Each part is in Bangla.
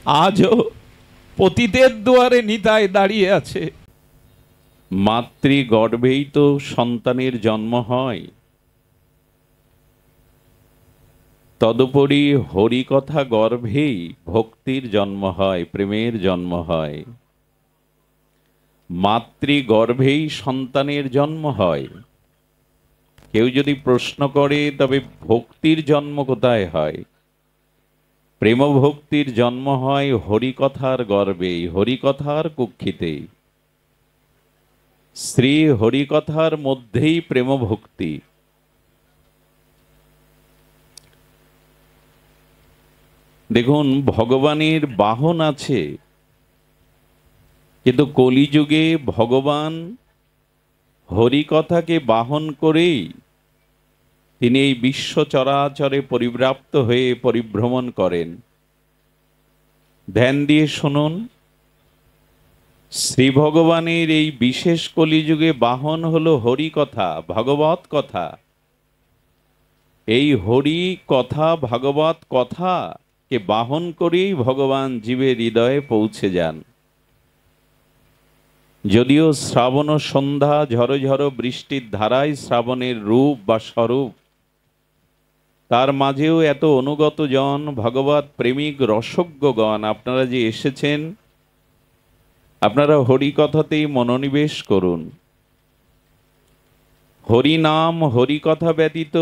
আজও পতিতের দুয়ারে নিতাই দাঁড়িয়ে আছে। মাতৃগর্ভেই তো সন্তানের জন্ম হয়, তদুপরি হরিকথা গর্ভেই ভক্তির জন্ম হয়, প্রেমের জন্ম হয়। মাতৃগর্ভেই সন্তানের জন্ম হয়। কেউ যদি প্রশ্ন করে তবে ভক্তির জন্ম কোথায় হয়? প্রেম ভক্তির জন্ম হয় হরিকথার গর্ভেই, হরিকথার কুক্ষিতেই। শ্রী হরিকথার মধ্যেই প্রেম ভক্তি। দেখুন, ভগবানের বাহন আছে, কিন্তু কলিযুগে ভগবান হরিকথাকে বাহন করেই তিনি এই বিশ্ব চরাচরে পরিব্যাপ্ত হয়ে পরিভ্রমণ করেন। ধ্যান দিয়ে শুনুন, শ্রী ভগবানের এই বিশেষ কলিযুগে বাহন হলো হরিকথা, ভাগবত কথা। এই হরি কথা, ভাগবত কথা কে বাহন করেই ভগবান জীবের হৃদয়ে পৌঁছে যান। যদিও শ্রাবণ সন্ধ্যা, ঝড়ো ঝড়ো বৃষ্টির ধারায় শ্রাবণের রূপ বা স্বরূপ, তার মাঝেও এত অনুগত জন, ভগবত প্রেমিক রসজ্ঞগণ আপনারা যে এসেছেন, আপনারা হরিকথাতেই মনোনিবেশ করুন। হরি নাম, হরিকথা ব্যতীত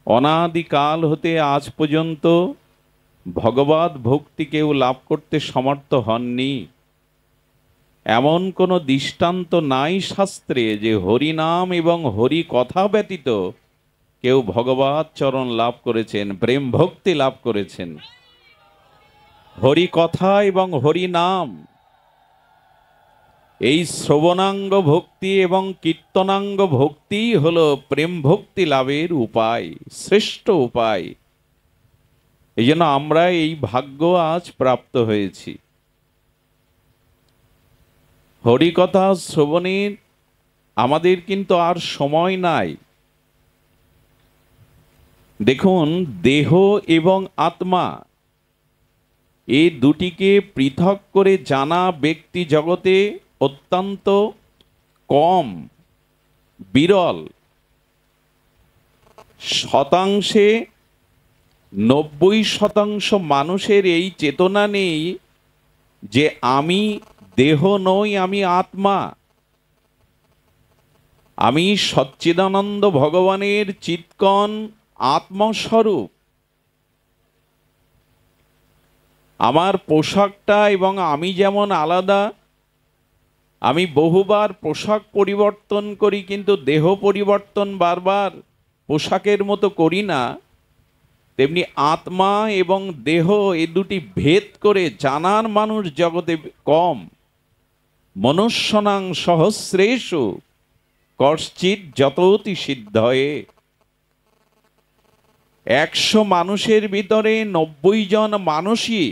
অনাদিকাল হতে আজ পর্যন্ত ভগবত ভক্তি কেউ লাভ করতে সমর্থ হননি। এমন কোনো দৃষ্টান্ত নাই শাস্ত্রে যে হরিনাম এবং হরি কথা ব্যতীত কেউ ভগবত চরণ লাভ করেছেন, প্রেম ভক্তি লাভ করেছেন। হরি কথা এবং হরি নাম, এই শ্রবণাঙ্গ ভক্তি এবং কীর্তনাঙ্গ ভক্তি হলো প্রেম ভক্তি লাভের উপায়, শ্রেষ্ঠ উপায়। এই জন্য আমরা এই ভাগ্য আজ প্রাপ্ত হয়েছি। হরিকথা শ্রবণের আমাদের কিন্তু আর সময় নাই। দেখুন, দেহ এবং আত্মা এই দুটিকে পৃথক করে জানা ব্যক্তি জগতে অত্যন্ত কম, বিরল। শতাংশে 90% মানুষের এই চেতনা নেই যে আমি দেহ নই, আমি আত্মা, আমি সচ্চিদানন্দ ভগবানের চিৎকণ আত্মস্বরূপ। আমার পোশাকটা এবং আমি যেমন আলাদা, আমি বহুবার পোশাক পরিবর্তন করি, কিন্তু দেহ পরিবর্তন বারবার পোশাকের মতো করি না। তেমনি আত্মা এবং দেহ এ দুটি ভেদ করে জানার মানুষ জগতে কম। মনুষ্যনাং সহস্রেষু কশ্চিৎ যততি সিদ্ধয়ে। 100 মানুষের ভিতরে 90 জন মানুষই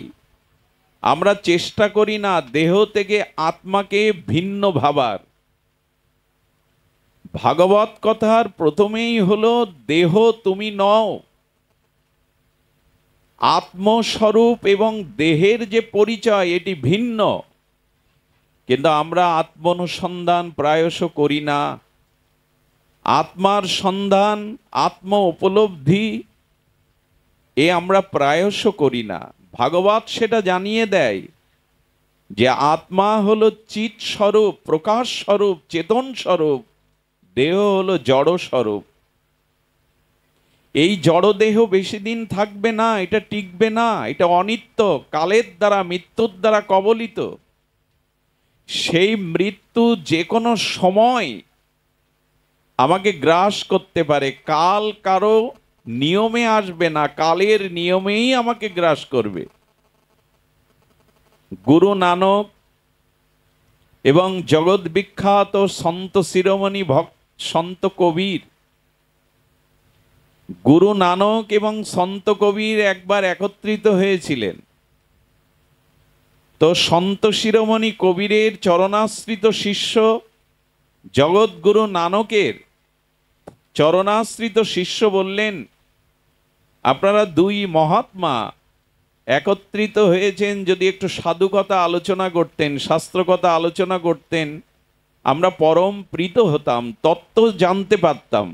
আমরা চেষ্টা করি না দেহ থেকে আত্মাকে ভিন্ন ভাবার। ভাগবত কথার প্রথমেই হলো দেহ তুমি নও। আত্মস্বরূপ এবং দেহের যে পরিচয় এটি ভিন্ন, কিন্তু আমরা আত্ম অনুসন্ধান প্রায়শ করি না। আত্মার সন্ধান, আত্ম উপলব্ধি এ আমরা প্রায়শ করি না। ভাগবত সেটা জানিয়ে দেয় যে আত্মা হলো চিৎ স্বরূপ, প্রকাশ স্বরূপ, চেতন স্বরূপ, দেহ হলো জড় স্বরূপ। এই জড় দেহ বেশি দিন থাকবে না, এটা টিকবে না, এটা অনিত্য, কালের দ্বারা, মৃত্যুর দ্বারা কবলিত। সেই মৃত্যু যে কোনো সময় আমাকে গ্রাস করতে পারে। কাল কারো নিয়মে আসবে না, কালের নিয়মেই আমাকে গ্রাস করবে। গুরু নানক এবং জগৎ বিখ্যাত সন্ত শিরোমণি সন্ত কবির, গুরু নানক এবং সন্ত কবির একবার একত্রিত হয়েছিলেন। তো সন্ত শিরোমণি কবিরের চরণাশ্রিত শিষ্য জগৎগুরু নানকের চরণাশ্রিত শিষ্য বললেন, আপনারা দুই মহাত্মা একত্রিত হয়েছেন, যদি একটু সাধুকথা আলোচনা করতেন, শাস্ত্রকথা আলোচনা করতেন, আমরা পরম প্রীত হতাম, তত্ত্ব জানতে পারতাম।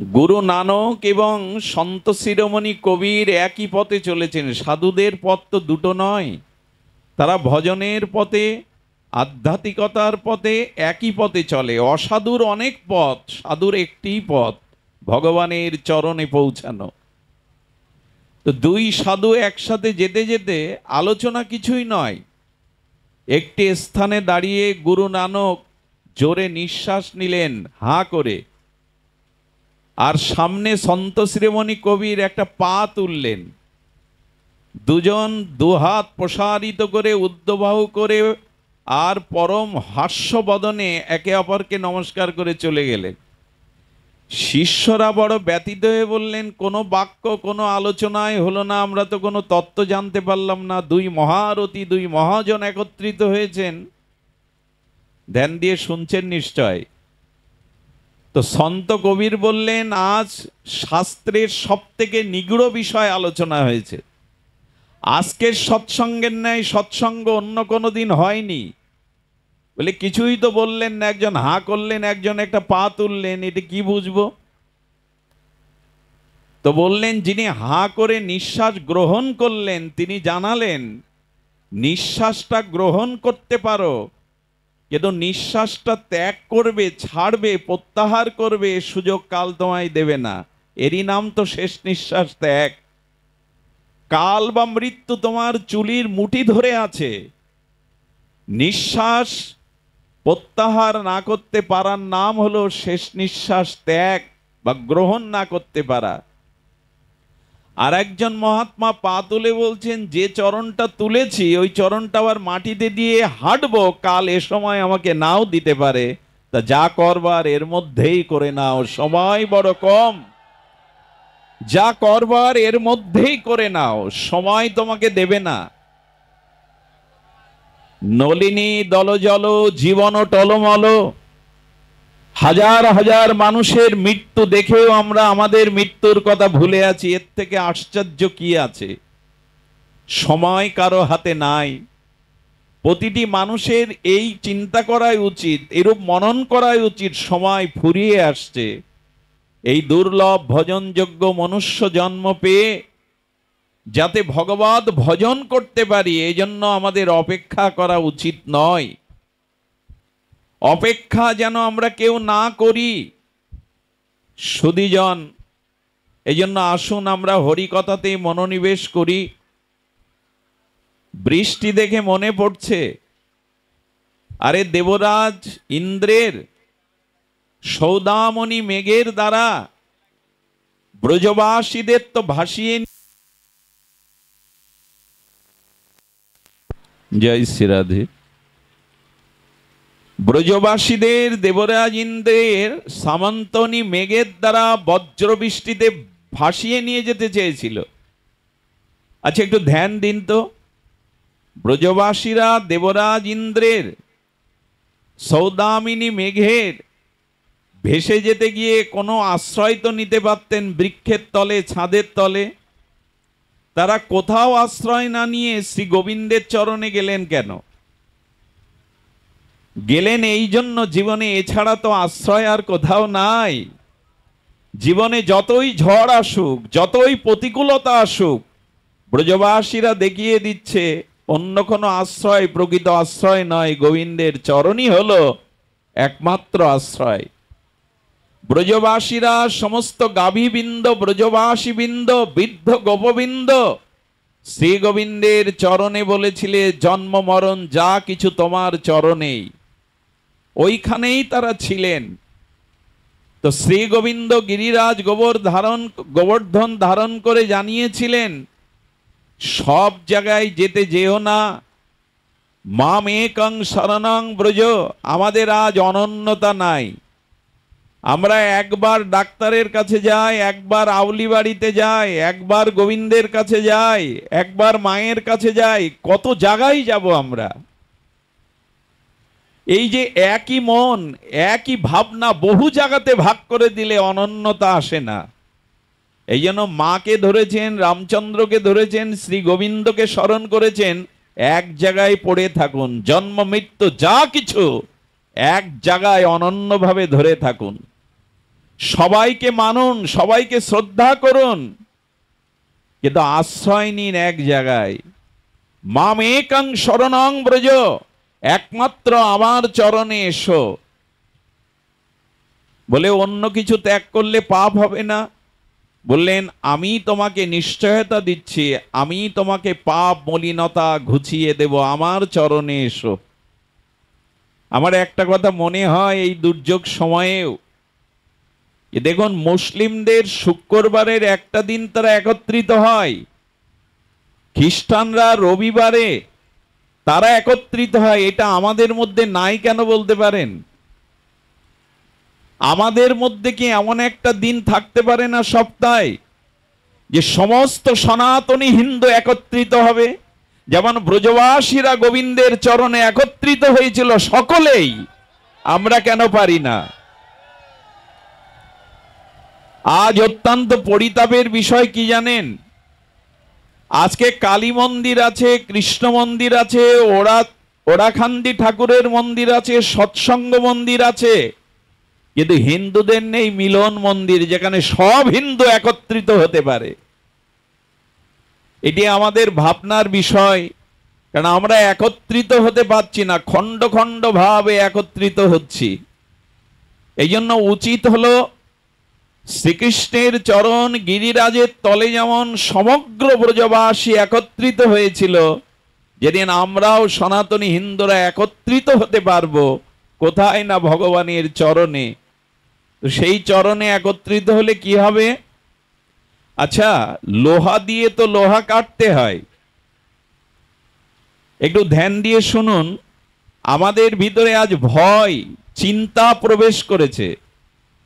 গুরু নানক এবং সন্ত শিরোমণি কবির একই পথে চলেছেন। সাধুদের পথ তো দুটো নয়, তারা ভজনের পথে, আধ্যাত্মিকতার পথে একই পথে চলে। অসাধুর অনেক পথ, সাধুর একটিই পথ, ভগবানের চরণে পৌঁছানো। তো দুই সাধু একসাথে যেতে যেতে আলোচনা কিছুই নয়। একটি স্থানে দাঁড়িয়ে গুরু নানক জোরে নিঃশ্বাস নিলেন হাঁ করে, আর সামনে সন্ত শিরোমণি কবির একটা পা তুললেন। দুজন দুহাত প্রসারিত করে উদ্ধবাহু করে আর পরম হাস্যবদনে একে অপরকে নমস্কার করে চলে গেলেন। শিষ্যরা বড় ব্যথিত হয়ে বললেন, কোনো বাক্য, কোনো আলোচনায় হলো না, আমরা তো কোনো তত্ত্ব জানতে পারলাম না। দুই মহারথী, দুই মহাজন একত্রিত হয়েছেন, ধ্যান দিয়ে শুনছেন নিশ্চয়। তো সন্ত কবির বললেন, আজ শাস্ত্রের সব থেকে নিগূঢ় বিষয় আলোচনা হয়েছে। আজকের সৎসঙ্গের ন্যায় সৎসঙ্গ অন্য কোনো দিন হয়নি। বলে কিছুই তো বললেন না, একজন হাঁ করলেন, একজন একটা পা তুললেন, এটা কি বুঝবো? তো বললেন, যিনি হাঁ করে নিঃশ্বাস গ্রহণ করলেন তিনি জানালেন, নিঃশ্বাসটা গ্রহণ করতে পারো, কিন্তু নিঃশ্বাসটা ত্যাগ করবে, ছাড়বে, প্রত্যাহার করবে, সুযোগ কাল তোমায় দেবে না। এরই নাম তো শেষ নিঃশ্বাস ত্যাগ। কাল বা মৃত্যু তোমার চুলির মুঠি ধরে আছে। নিঃশ্বাস প্রত্যাহার না করতে পারার নাম হলো শেষ নিঃশ্বাস ত্যাগ বা গ্রহণ না করতে পারা। আর একজন মহাত্মা পা তুলে বলছেন, যে চরণটা তুলেছি ওই চরণটা আবার মাটিতে দিয়ে হাঁটবো, কাল এ সময় আমাকে নাও দিতে পারে, তা যা করবার এর মধ্যেই করে নাও, সময় বড় কম। যা করবার এর মধ্যেই করে নাও, সময় তোমাকে দেবে না। নলিনী দলজল জীবন টলমল, হাজার হাজার মানুষের মৃত্যু দেখেও আমরা আমাদের মৃত্যুর কথা ভুলে আছি। এর থেকে আশ্চর্য কি আছে? সময় কারো হাতে নাই। প্রতিটি মানুষের এই চিন্তা করাই উচিত, এরূপ মনন করাই উচিত, সময় ফুরিয়ে আসছে। এই দুর্লভ ভজনযোগ্য মনুষ্য জন্ম পেয়ে যাতে ভগবত ভজন করতে পারি, এই জন্য আমাদের অপেক্ষা করা উচিত নয়। অপেক্ষা যেন আমরা কেউ না করি। সুধীজন, এই জন্য আসুন আমরা হরিকথাতেই মনোনিবেশ করি। বৃষ্টি দেখে মনে পড়ছে, আরে দেবরাজ ইন্দ্রের সৌদামণি মেঘের দ্বারা ব্রজবাসীদের তো ভাসিয়ে, জয় শ্রী রাধে, ব্রজবাসীদের দেবরাজ ইন্দ্রের সামন্তনী মেঘের দ্বারা বজ্রবৃষ্টিতে ভাসিয়ে নিয়ে যেতে চেয়েছিল। আচ্ছা একটু ধ্যান দিন তো, ব্রজবাসীরা দেবরাজ ইন্দ্রের সৌদামিনী মেঘের ভেসে যেতে গিয়ে কোনো আশ্রয় তো নিতে পারতেন, বৃক্ষের তলে, ছাদের তলে। তারা কোথাও আশ্রয় না নিয়ে শ্রী গোবিন্দের চরণে গেলেন কেন? গেলেন এই জন্য, জীবনে এছাড়া তো আশ্রয় আর কোথাও নাই। জীবনে যতই ঝড় আসুক, যতই প্রতিকূলতা আসুক, ব্রজবাসীরা দেখিয়ে দিচ্ছে অন্য কোনো আশ্রয় প্রকৃত আশ্রয় নয়, গোবিন্দের চরণই হলো একমাত্র আশ্রয়। ব্রজবাসীরা সমস্ত গাভীবৃন্দ, ব্রজবাসীবৃন্দ, বৃদ্ধ গোপবৃন্দ শ্রী গোবিন্দের চরণে বলেছিলে, জন্ম মরণ যা কিছু তোমার চরণেই। ওইখানেই তারা ছিলেন। তো শ্রী গোবিন্দ গিরিরাজ গোবর্ধন ধারণ করে জানিয়েছিলেন, সব জায়গায় যেতে যেও না, মাম একং শরণং ব্রজ। আমাদের আজ অনন্যতা নাই। আমরা একবার ডাক্তারের কাছে যাই, একবার আউলি বাড়িতে যাই, একবার গোবিন্দের কাছে যাই, একবার মায়ের কাছে যাই, কত জায়গায় যাব আমরা। এই যে একই মন, একই ভাবনা বহু জায়গাতে ভাগ করে দিলে অনন্যতা আসে না। এই জন্য মাকে ধরেছেন, রামচন্দ্রকে ধরেছেন, শ্রী গোবিন্দকে স্মরণ করেছেন। এক জায়গায় পড়ে থাকুন, জন্ম মৃত্যু যা কিছু এক জায়গায় অনন্যভাবে ধরে থাকুন। সবাইকে মানুন, সবাইকে শ্রদ্ধা করুন, কিন্তু আশ্রয় নিন এক জায়গায়। মাম একং শরণং ব্রজ, একমাত্র আমার চরণে এসো। বলে অন্য কিছু ত্যাগ করলে পাপ হবে না? বললেন আমি তোমাকে নিশ্চয়তা দিচ্ছি, আমি তোমাকে পাপ মলিনতা ঘুচিয়ে দেব, আমার চরণে এসো। আমার একটা কথা মনে হয় এই দুর্যোগ সময়েও, দেখুন মুসলিমদের শুক্রবারের একটা দিন তারা একত্রিত হয়, খ্রিস্টানরা রবিবারে তারা একত্রিত হয়। এটা আমাদের মধ্যে নাই কেন বলতে পারেন? আমাদের মধ্যে কি এমন একটা দিন থাকতে পারে না সপ্তাহে যে সমস্ত সনাতনী হিন্দু একত্রিত হবে? যেমন ব্রজবাসীরা গোবিন্দের চরণে একত্রিত হয়েছিল সকলেই, আমরা কেন পারি না? আজ অত্যন্ত পরিতাপের বিষয় কি জানেন? আজকে কালী মন্দির আছে, কৃষ্ণ মন্দির আছে, ওরাখান্দি ঠাকুরের মন্দির আছে, সৎসঙ্গ মন্দির আছে, কিন্তু হিন্দুদের নেই মিলন মন্দির, যেখানে সব হিন্দু একত্রিত হতে পারে। এটি আমাদের ভাবনার বিষয়, কারণ আমরা একত্রিত হতে পারছি না, খণ্ড খণ্ড ভাবে একত্রিত হচ্ছি। এই জন্য উচিত হলো শ্রীকৃষ্ণের চরণ গিরিরাজের তলে যেমন সমগ্র ব্রজবাসী একত্রিত হয়েছিল, যেদিন আমরাও সনাতনী হিন্দুরা একত্রিত হতে পারবো কোথায় না ভগবানের চরণে। তো সেই চরণে একত্রিত হলে কি হবে? আচ্ছা, লোহা দিয়ে তো লোহা কাটতে হয়। একটু ধ্যান দিয়ে শুনুন, আমাদের ভিতরে আজ ভয় চিন্তা প্রবেশ করেছে।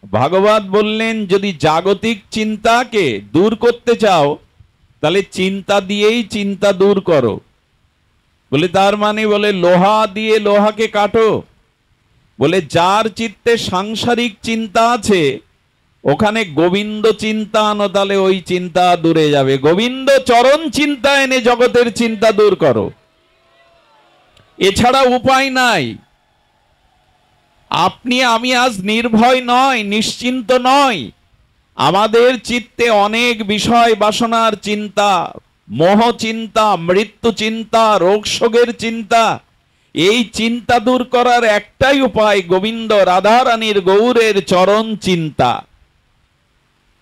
ভাগবত বললেন যদি জাগতিক চিন্তাকে দূর করতে চাও তাহলে চিন্তা দিয়েই চিন্তা দূর করো। বলে তার মানে বলে লোহা দিয়ে লোহাকে কাটো? বলে যার চিত্তে সাংসারিক চিন্তা আছে ওখানে গোবিন্দ চিন্তা আনো, তাহলে ওই চিন্তা দূরে যাবে। গোবিন্দ চরণ চিন্তা এনে জগতের চিন্তা দূর করো, এছাড়া উপায় নাই। আপনি আমি আজ নির্ভয় নয়, নিশ্চিন্ত নয়। আমাদের চিত্তে অনেক বিষয় বাসনার চিন্তা, মোহ চিন্তা, মৃত্যু চিন্তা, রোগ শোকের চিন্তা। এই চিন্তা দূর করার একটাই উপায়, গোবিন্দ রাধারানীর গৌরের চরণ চিন্তা।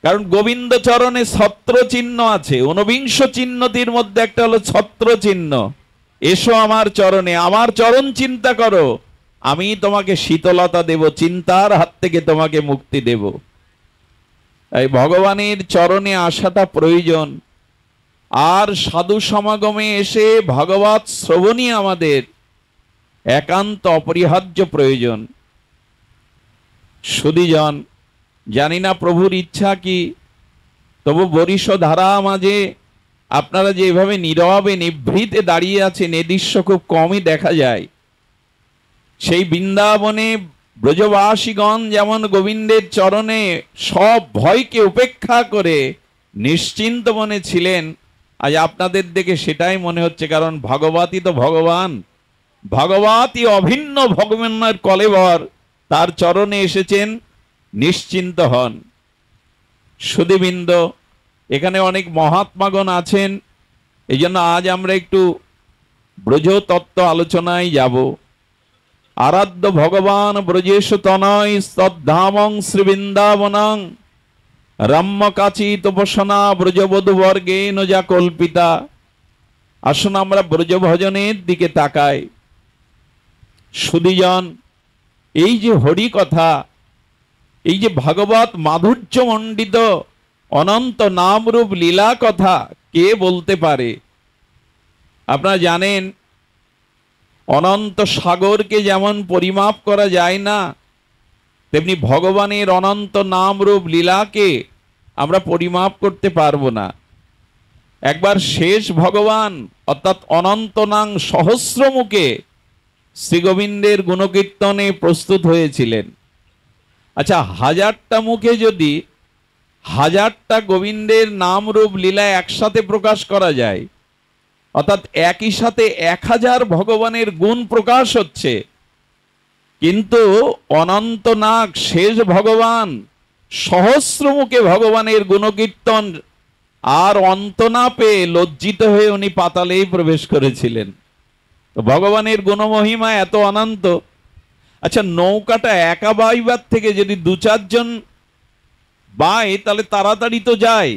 কারণ গোবিন্দ চরণে ছত্র চিহ্ন আছে, ঊনবিংশ চিহ্নটির মধ্যে একটা হলো ছত্র চিহ্ন। এসো আমার চরণে, আমার চরণ চিন্তা করো, আমি তোমাকে শীতলতা দেব, চিন্তার হাত থেকে তোমাকে মুক্তি দেব। এই ভগবানের চরণে আসাটা প্রয়োজন। আর সাধু সমাগমে এসে ভগবৎ শ্রবণী আমাদের একান্ত অপরিহার্য প্রয়োজন। সুধীজন, জানি না প্রভুর ইচ্ছা কি, তবু বরিশ ধারা মাঝে আপনারা যে এভাবে নীরবে নিভৃতে দাঁড়িয়ে আছেন এ দৃশ্য খুব কমই দেখা যায়। সেই বৃন্দাবনে ব্রজবাসীগণ যেমন গোবিন্দের চরণে সব ভয়কে উপেক্ষা করে নিশ্চিন্ত মনে ছিলেন, আজ আপনাদের দেখে সেটাই মনে হচ্ছে। কারণ ভগবতী তো ভগবান, ভগবতী অভিন্ন ভগবানের কলেবর, তার চরণে এসেছেন, নিশ্চিন্ত হন। সুধীবৃন্দ, এখানে অনেক মহাত্মাগণ আছেন, এই জন্য আজ আমরা একটু ব্রজ তত্ত্ব আলোচনায় যাব। আরাধ্য ভগবান ব্রজেশ তনয় তদ্ধামং শ্রী বৃন্দাবনং রম্যকাচি তপসনা ব্রজবধূ বর্গেন যা কল্পিতা। আসুন আমরা ব্রজ ভজনের দিকে তাকাই। সুধীজন, এই যে হরি কথা, এই যে ভাগবত মাধুর্য মণ্ডিত অনন্ত নামরূপ লীলা কথা কে বলতে পারে? আপনারা জানেন অনন্ত সাগরকে যেমন পরিমাপ করা যায় না, তেমনি ভগবানের অনন্ত নামরূপ লীলাকে আমরা পরিমাপ করতে পারবো না। একবার শেষ ভগবান অর্থাৎ অনন্তনাং সহস্রমুখে শ্রীগোবিন্দের গুণকীর্তনে প্রস্তুত হয়েছিলেন। আচ্ছা, 1000টা মুখে যদি হাজারটা গোবিন্দের নাম রূপ লীলা একসাথে প্রকাশ করা যায়, অর্থাৎ একই সাথে 1000 ভগবানের গুণ প্রকাশ হচ্ছে, কিন্তু অনন্তনাগ শেষ ভগবান সহস্র মুখে ভগবানের গুণকীর্তন আর অন্ত না পেয়ে লজ্জিত হয়ে উনি পাতালেই প্রবেশ করেছিলেন। তো ভগবানের গুণমহিমা এত অনন্ত। আচ্ছা, নৌকাটা একা বাইবার থেকে যদি 2-4 জন বাই তাহলে তাড়াতাড়ি তো যায়,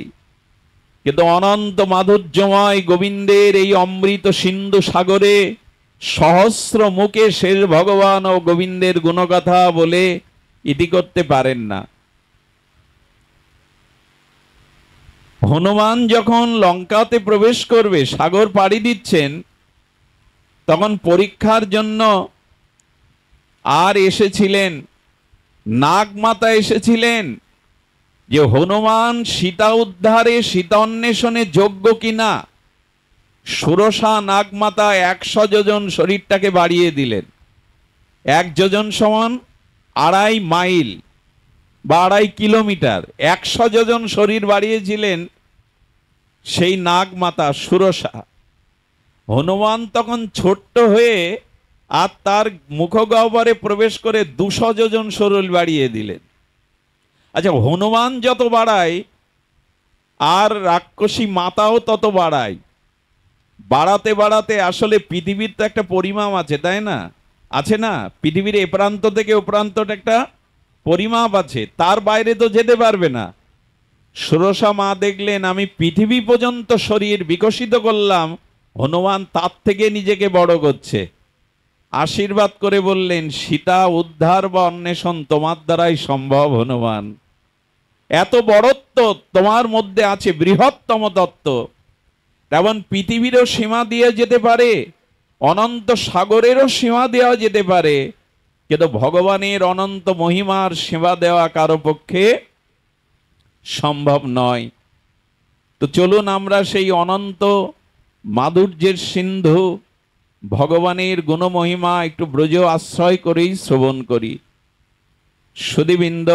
কিন্তু অনন্ত মাধুর্যময় গোবিন্দের এই অমৃত সিন্ধু সাগরে সহস্র মুখে শেষ ভগবান ও গোবিন্দের গুণকথা বলে ইতি করতে পারেন না। হনুমান যখন লঙ্কাতে প্রবেশ করবে, সাগর পাড়ি দিচ্ছেন, তখন পরীক্ষার জন্য আর এসেছিলেন নাগমাতা, এসেছিলেন যে হনুমান সীতা উদ্ধারে সীতা অন্বেষণে যোগ্য কিনা। সুরসা নাগমাতা 100 যোজন শরীরটাকে বাড়িয়ে দিলেন। 1 যোজন সমান 2.5 মাইল বা 2.5 কিলোমিটার, 100 যোজন শরীর বাড়িয়েছিলেন সেই নাগমাতা সুরসা। হনুমান তখন ছোট্ট হয়ে আর তার মুখগহ্বরে প্রবেশ করে 200 যোজন শরীর বাড়িয়ে দিলেন। আচ্ছা, হনুমান যত বাড়ায় আর রাক্ষসী মাতাও তত বাড়ায়। বাড়াতে বাড়াতে আসলে পৃথিবীর তো একটা পরিমাপ আছে, তাই না? আছে না? পৃথিবীর এ প্রান্ত থেকে ও প্রান্তটা একটা পরিমাপ আছে, তার বাইরে তো যেতে পারবে না। সুরসা মা দেখলেন আমি পৃথিবী পর্যন্ত শরীর বিকশিত করলাম, হনুমান তার থেকে নিজেকে বড় করছে। আশীর্বাদ করে বললেন, সীতা উদ্ধার বা অন্বেষণ তোমার দ্বারাই সম্ভব হনুমান। এত বড়ত্ব তোমার মধ্যে আছে, বৃহত্তম তত্ত্ব। তেমন পৃথিবীরও সীমা দিয়ে যেতে পারে, অনন্ত সাগরেরও সীমা দেওয়া যেতে পারে, কিন্তু ভগবানের অনন্ত মহিমার সীমা দেওয়া কারো পক্ষে সম্ভব নয়। তো চলুন আমরা সেই অনন্ত মাধুর্যের সিন্ধু ভগবানের গুণমহিমা একটু ব্রজ আশ্রয় করেই শ্রবণ করি। সুধীবৃন্দ,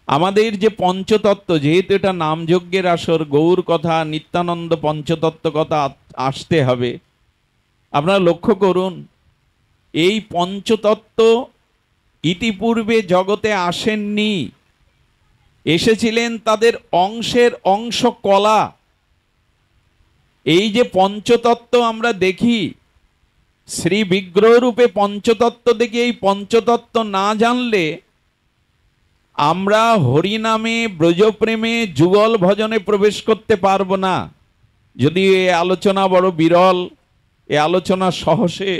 আমাদের যে পঞ্চতত্ত্ব, যেহেতু এটা নামযজ্ঞের আসর, গৌর কথা নিত্যানন্দ পঞ্চতত্ত্ব কথা আসতে হবে। আপনারা লক্ষ্য করুন, এই পঞ্চতত্ত্ব ইতিপূর্বে জগতে আসেননি, এসেছিলেন তাদের অংশের অংশ কলা। এই যে পঞ্চতত্ত্ব আমরা দেখি, শ্রী বিগ্রহ রূপে পঞ্চতত্ত্ব দেখি, এই পঞ্চতত্ত্ব না জানলে আমরা হরিনামে ব্রজপ্রেমে যুগল ভজনে প্রবেশ করতে পারবো না। যদি এ আলোচনা বড় বিরল, এ আলোচনা সহসে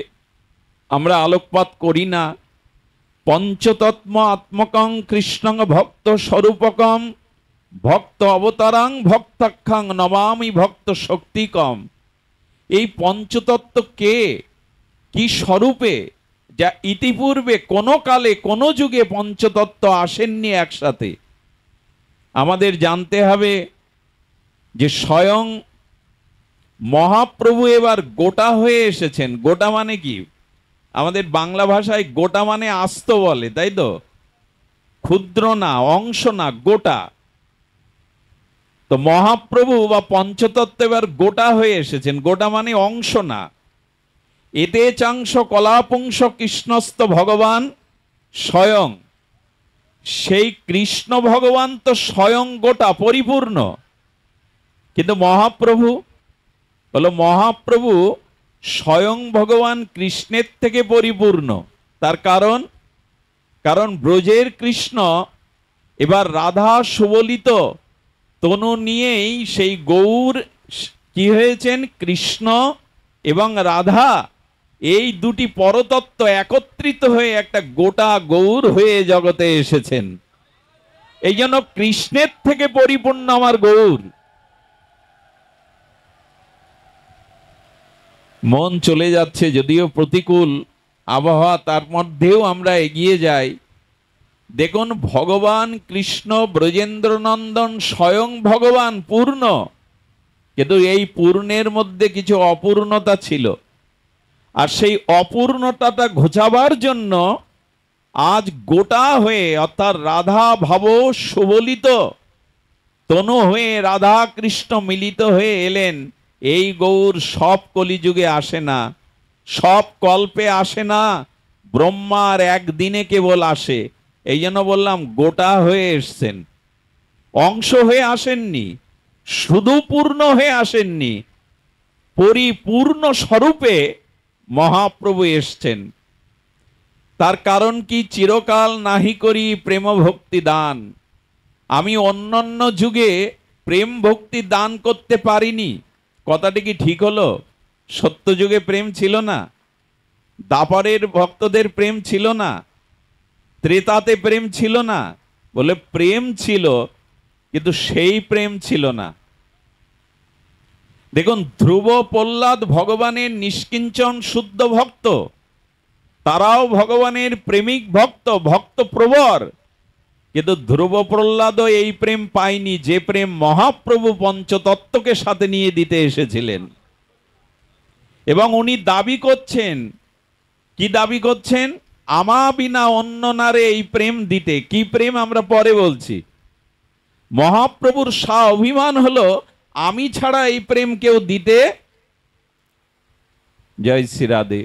আমরা আলোকপাত করি না। পঞ্চতত্ত্ব আত্মকং কৃষ্ণং ভক্ত স্বরূপকম ভক্ত অবতারাং ভক্তাখ্যাং নমামি ভক্ত শক্তিকম। এই পঞ্চতত্ত্ব কে, কি স্বরূপে, যা ইতিপূর্বে কোনো কালে কোনো যুগে পঞ্চতত্ত্ব আসেননি একসাথে। আমাদের জানতে হবে যে স্বয়ং মহাপ্রভু এবার গোটা হয়ে এসেছেন। গোটা মানে কি? আমাদের বাংলা ভাষায় গোটা মানে আস্ত বলে, তাই তো? ক্ষুদ্র না, অংশ না, গোটা। তো মহাপ্রভু বা পঞ্চতত্ত্ব এবার গোটা হয়ে এসেছেন। গোটা মানে অংশ না। এতে চাংশ কলাপুংস কৃষ্ণস্ত ভগবান স্বয়ং। সেই কৃষ্ণ ভগবান তো স্বয়ং গোটা পরিপূর্ণ, কিন্তু মহাপ্রভু হলো, মহাপ্রভু স্বয়ং ভগবান কৃষ্ণের থেকে পরিপূর্ণ। তার কারণ ব্রজের কৃষ্ণ এবার রাধা সুবলিত তনু নিয়েই সেই গৌর কি হয়েছেন, কৃষ্ণ এবং রাধা এই দুটি পরতত্ত্ব একত্রিত হয়ে একটা গোটা গৌর হয়ে জগতে এসেছেন। এই জন্য কৃষ্ণের থেকে পরিপূর্ণ আমার গৌর। মন চলে যাচ্ছে, যদিও প্রতিকূল আবহাওয়া, তার মধ্যেও আমরা এগিয়ে যাই। দেখুন, ভগবান কৃষ্ণ ব্রজেন্দ্রনন্দন স্বয়ং ভগবান পূর্ণ, কিন্তু এই পূর্ণের মধ্যে কিছু অপূর্ণতা ছিল। আর সেই অপূর্ণতাটা ঘোচাবার জন্য আজ গোটা হয়ে অর্থাৎ রাধা ভাব সুবলিত তনু হয়ে রাধা কৃষ্ণ মিলিত হয়ে এলেন। এই গৌর সব কলিযুগে আসে না, সব কল্পে আসে না, ব্রহ্মার একদিনে কেবল আসে। এই জন্য বললাম গোটা হয়ে এসছেন, অংশ হয়ে আসেননি, শুধু পূর্ণ হয়ে আসেননি, পরিপূর্ণ স্বরূপে মহাপ্রভু এসছেন। তার কারণ কি? চিরকাল নাহি করি প্রেম ভক্তি দান। আমি অন্যান্য যুগে প্রেম ভক্তি দান করতে পারিনি। কথাটি কি ঠিক হলো? সত্য যুগে প্রেম ছিল না, দাপরের ভক্তদের প্রেম ছিল না, ত্রেতাতে প্রেম ছিল না। বলে প্রেম ছিল, কিন্তু সেই প্রেম ছিল না। দেখুন, ধ্রুব প্রহ্লাদ ভগবানের নিষ্কিঞ্চন শুদ্ধ ভক্ত, তারাও ভগবানের প্রেমিক ভক্ত, ভক্ত প্রবর। কিন্তু ধ্রুব প্রহ্লাদও এই প্রেম পায়নি যে প্রেম মহাপ্রভু পঞ্চতত্ত্বকে সাথে নিয়ে দিতে এসেছিলেন। এবং উনি দাবি করছেন, কি দাবি করছেন? আমা বিনা অন্য নারে এই প্রেম দিতে। কি প্রেম আমরা পরে বলছি। মহাপ্রভুর অভিমান হলো আমি ছাড়া এই প্রেম কেউ দিতে। জয় শ্রী রাধে।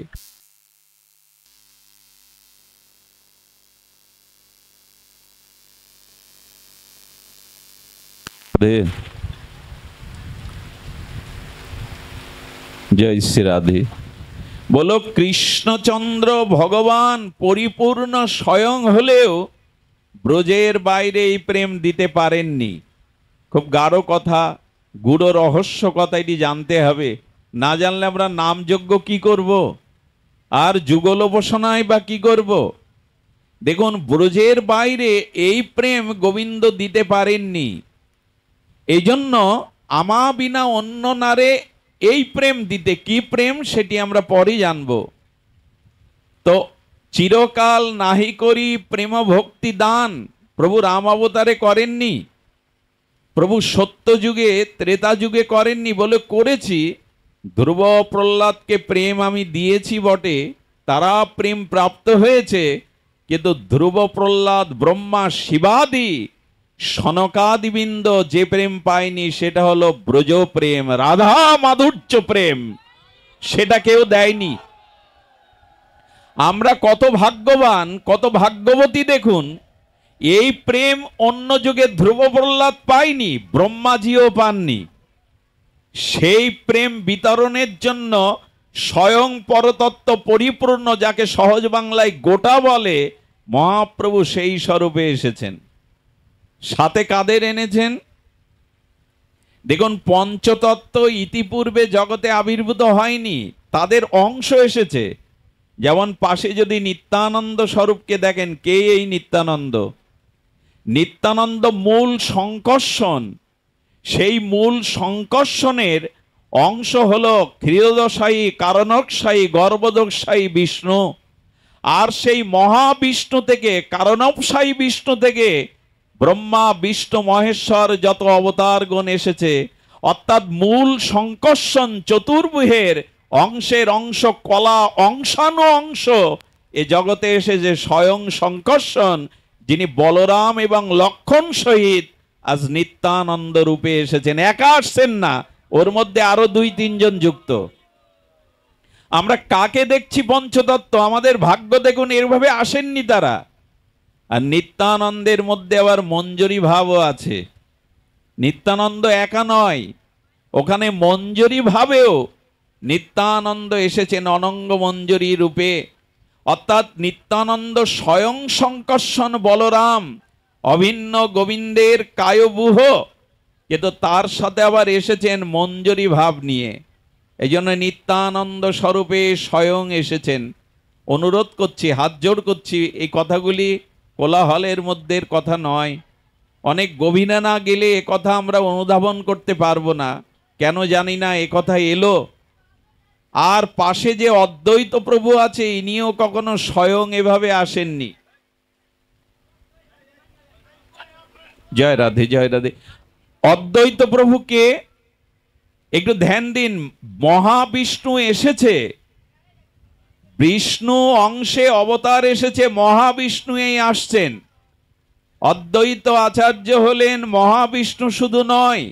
জয় শ্রী রাধে। বলো, কৃষ্ণচন্দ্র ভগবান পরিপূর্ণ স্বয়ং হলেও ব্রজের বাইরে এই প্রেম দিতে পারেননি। খুব গাঢ় কথা, গূঢ় রহস্য কথা, এটি জানতে হবে। না জানলে আমরা নামযজ্ঞ কি করব, আর যুগল উপাসনায় বা কি করব? দেখুন, ব্রজের বাইরে এই প্রেম গোবিন্দ দিতে পারেননি। এই জন্য আমা বিনা অন্য নারে এই প্রেম দিতে। কি প্রেম সেটি আমরা পরে জানব। তো চিরকাল নাহি করি প্রেম ভক্তি দান প্রভু রাম অবতারে করেননি, প্রভু সত্য যুগে ত্রেতা যুগে করেননি। বলে করেছি, ধ্রুব প্রহ্লাদকে প্রেম আমি দিয়েছি বটে, তারা প্রেম প্রাপ্ত হয়েছে, কিন্তু ধ্রুব প্রহ্লাদ ব্রহ্মা শিবাদি সনকাদিবৃন্দ যে প্রেম পায়নি সেটা হলো ব্রজ প্রেম, রাধা মাধুর্য প্রেম। সেটা কেউ দেয়নি। আমরা কত ভাগ্যবান, কত ভাগ্যবতী। দেখুন, এই প্রেম অন্য যুগে ধ্রুব প্রহ্লাদ পায়নি, ব্রহ্মাজিও পাননি। সেই প্রেম বিতরণের জন্য স্বয়ং পরতত্ত্ব পরিপূর্ণ, যাকে সহজ বাংলায় গোটা বলে, মহাপ্রভু সেই স্বরূপে এসেছেন। সাথে কাদের এনেছেন? দেখুন, পঞ্চতত্ত্ব ইতিপূর্বে জগতে আবির্ভূত হয়নি, তাদের অংশ এসেছে। যেমন পাশে যদি নিত্যানন্দ স্বরূপকে দেখেন, কে এই নিত্যানন্দ? নিত্যানন্দ মূল সংকর্ষণ। সেই মূল সংকর্ষণের অংশ হলো ক্ষীরোদশায়ী কারণকশায়ী গর্ভদোষায়ী বিষ্ণু। আর সেই মহাবিষ্ণু থেকে, কারণবশায়ী বিষ্ণু থেকে ব্রহ্মা বিষ্ণু মহেশ্বর যত অবতারগণ এসেছে, অর্থাৎ মূল সংকর্ষণ চতুর্ভুহের অংশের অংশ, কলা অংশানু অংশ এ জগতে এসেছে স্বয়ং সংকর্ষণ, যিনি বলরাম এবং লক্ষণ সহিত আজ নিত্যানন্দ রূপে এসেছেন। একা আসছেন না, ওর মধ্যে আরো 2-3 জন যুক্ত। আমরা কাকে দেখছি? পঞ্চতত্ত্ব। আমাদের ভাগ্য দেখুন, এরভাবে আসেননি তারা। আর নিত্যানন্দের মধ্যে আবার মঞ্জরি ভাবও আছে। নিত্যানন্দ একা নয়, ওখানে মঞ্জরি ভাবেও নিত্যানন্দ এসেছেন অনঙ্গ মঞ্জরি রূপে। অর্থাৎ নিত্যানন্দ স্বয়ং সংকর্ষণ বলরাম, অভিন্ন গোবিন্দের কায়বুহ, কিন্তু তার সাথে আবার এসেছেন মঞ্জরি ভাব নিয়ে। এই জন্য নিত্যানন্দ স্বরূপে স্বয়ং এসেছেন। অনুরোধ করছি, হাত জোড় করছি, এই কথাগুলি কোলাহলের মধ্যের কথা নয়। অনেক গভীরে না গেলে এ কথা আমরা অনুধাবন করতে পারবো না। কেন জানি না এ কথা এলো। আর পাশে যে অদ্বৈত প্রভু আছে, ইনিও কখনো স্বয়ং এভাবে আসেননি। জয় রাধে, জয় রাধে। অদ্বৈত প্রভুকে একটু ধ্যান দিন। মহাবিষ্ণু এসেছে বিষ্ণু অংশে অবতার এসেছে, মহাবিষ্ণু এই আসছেন। অদ্বৈত আচার্য হলেন মহাবিষ্ণু শুধু নয়,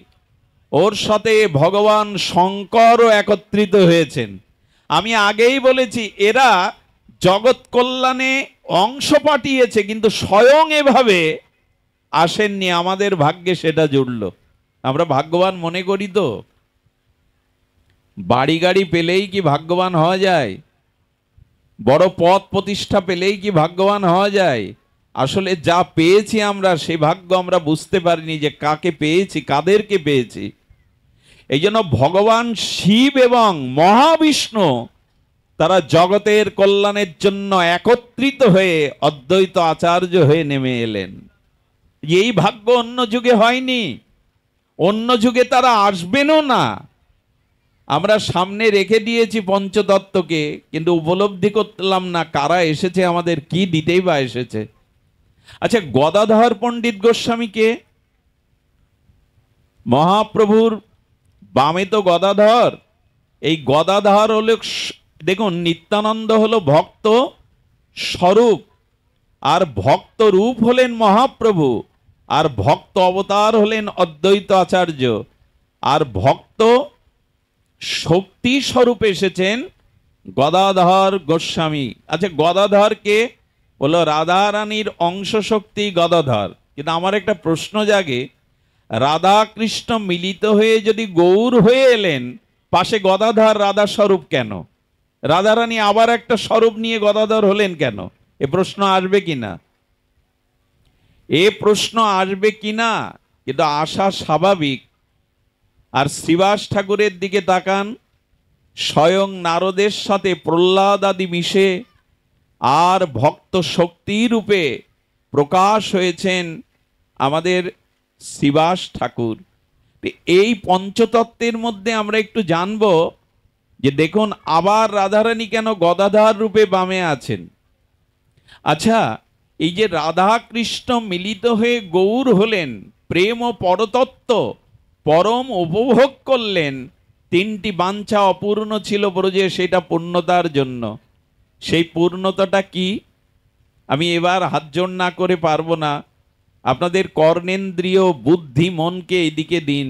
ওর সাথে ভগবান শঙ্করও একত্রিত হয়েছেন। আমি আগেই বলেছি এরা জগৎ কল্যাণে অংশ পাঠিয়েছে, কিন্তু স্বয়ং এভাবে আসেননি। আমাদের ভাগ্যে সেটা জুড়ল। আমরা ভাগ্যবান মনে করি তো। বাড়ি গাড়ি পেলেই কি ভাগ্যবান হওয়া যায়? বড় পদ প্রতিষ্ঠা পেলেই কি ভাগ্যবান হওয়া যায়? আসলে যা পেয়েছি আমরা, সে ভাগ্য আমরা বুঝতে পারিনি যে কাকে পেয়েছি, কাদেরকে পেয়েছি। এই জন্য ভগবান শিব এবং মহাবিষ্ণু তারা জগতের কল্যাণের জন্য একত্রিত হয়ে অদ্বৈত আচার্য হয়ে নেমে এলেন। এই ভাগ্য অন্য যুগে হয়নি, অন্য যুগে তারা আসবেনও না। আমরা সামনে রেখে দিয়েছি পঞ্চতত্ত্বকে, কিন্তু উপলব্ধি করলাম না কারা এসেছে, আমাদের কি দিতেই বা এসেছে। আচ্ছা, গদাধর পণ্ডিত গোস্বামীকে, মহাপ্রভুর বামে তো গদাধর। এই গদাধর হলো, দেখুন, নিত্যানন্দ হলো ভক্ত স্বরূপ, আর ভক্ত রূপ হলেন মহাপ্রভু, আর ভক্ত অবতার হলেন অদ্বৈত আচার্য, আর ভক্ত শক্তি স্বরূপ এসেছেন গদাধর গোস্বামী। আচ্ছা, গদাধরকে বলো রাধারানীর অংশ শক্তি গদাধর। কিন্তু আমার একটা প্রশ্ন জাগে, রাধা কৃষ্ণ মিলিত হয়ে যদি গৌর হয়ে এলেন, পাশে গদাধর রাধা স্বরূপ কেন? রাধারানী আবার একটা স্বরূপ নিয়ে গদাধর হলেন কেন? এ প্রশ্ন আসবে কিনা? এ প্রশ্ন আসবে কিনা? কিন্তু আসা স্বাভাবিক। আর শ্রীবাস ঠাকুরের দিকে তাকান, স্বয়ং নারদের সাথে প্রহ্লাদ আদি মিশে আর ভক্ত শক্তি রূপে প্রকাশ হয়েছেন আমাদের শ্রীবাস ঠাকুর। এই পঞ্চতত্ত্বের মধ্যে আমরা একটু জানব যে দেখুন, আবার রাধারানী কেন গদাধর রূপে বামে আছেন। আচ্ছা, এই যে রাধা কৃষ্ণ মিলিত হয়ে গৌর হলেন, প্রেম ও পরতত্ত্ব পরম উপভোগ করলেন, তিনটি বাঞ্ছা অপূর্ণ ছিল ব্রজে, সেটা পূর্ণতার জন্য। সেই পূর্ণতাটা কি? আমি এবার হাত জোড় না করে পারবো না, আপনাদের কর্ণেন্দ্রিয় বুদ্ধি মনকে এদিকে দিন,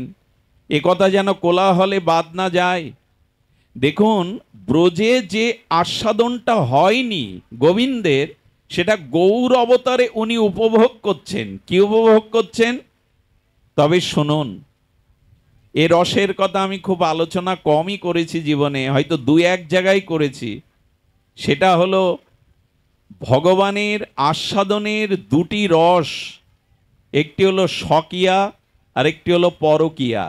এ কথা যেন কোলাহলে বাদ না যায়। দেখুন, ব্রজে যে আস্বাদনটা হয়নি গোবিন্দের, সেটা গৌর অবতারে উনি উপভোগ করছেন। কি উপভোগ করছেন? তবে শুনুন, এ রসের কথা আমি খুব আলোচনা কমই করেছি জীবনে, হয়তো দু এক জায়গায় করেছি। সেটা হলো ভগবানের আস্বাদনের দুটি রস, একটি হলো স্বকীয়া আর একটি হলো পরকীয়া।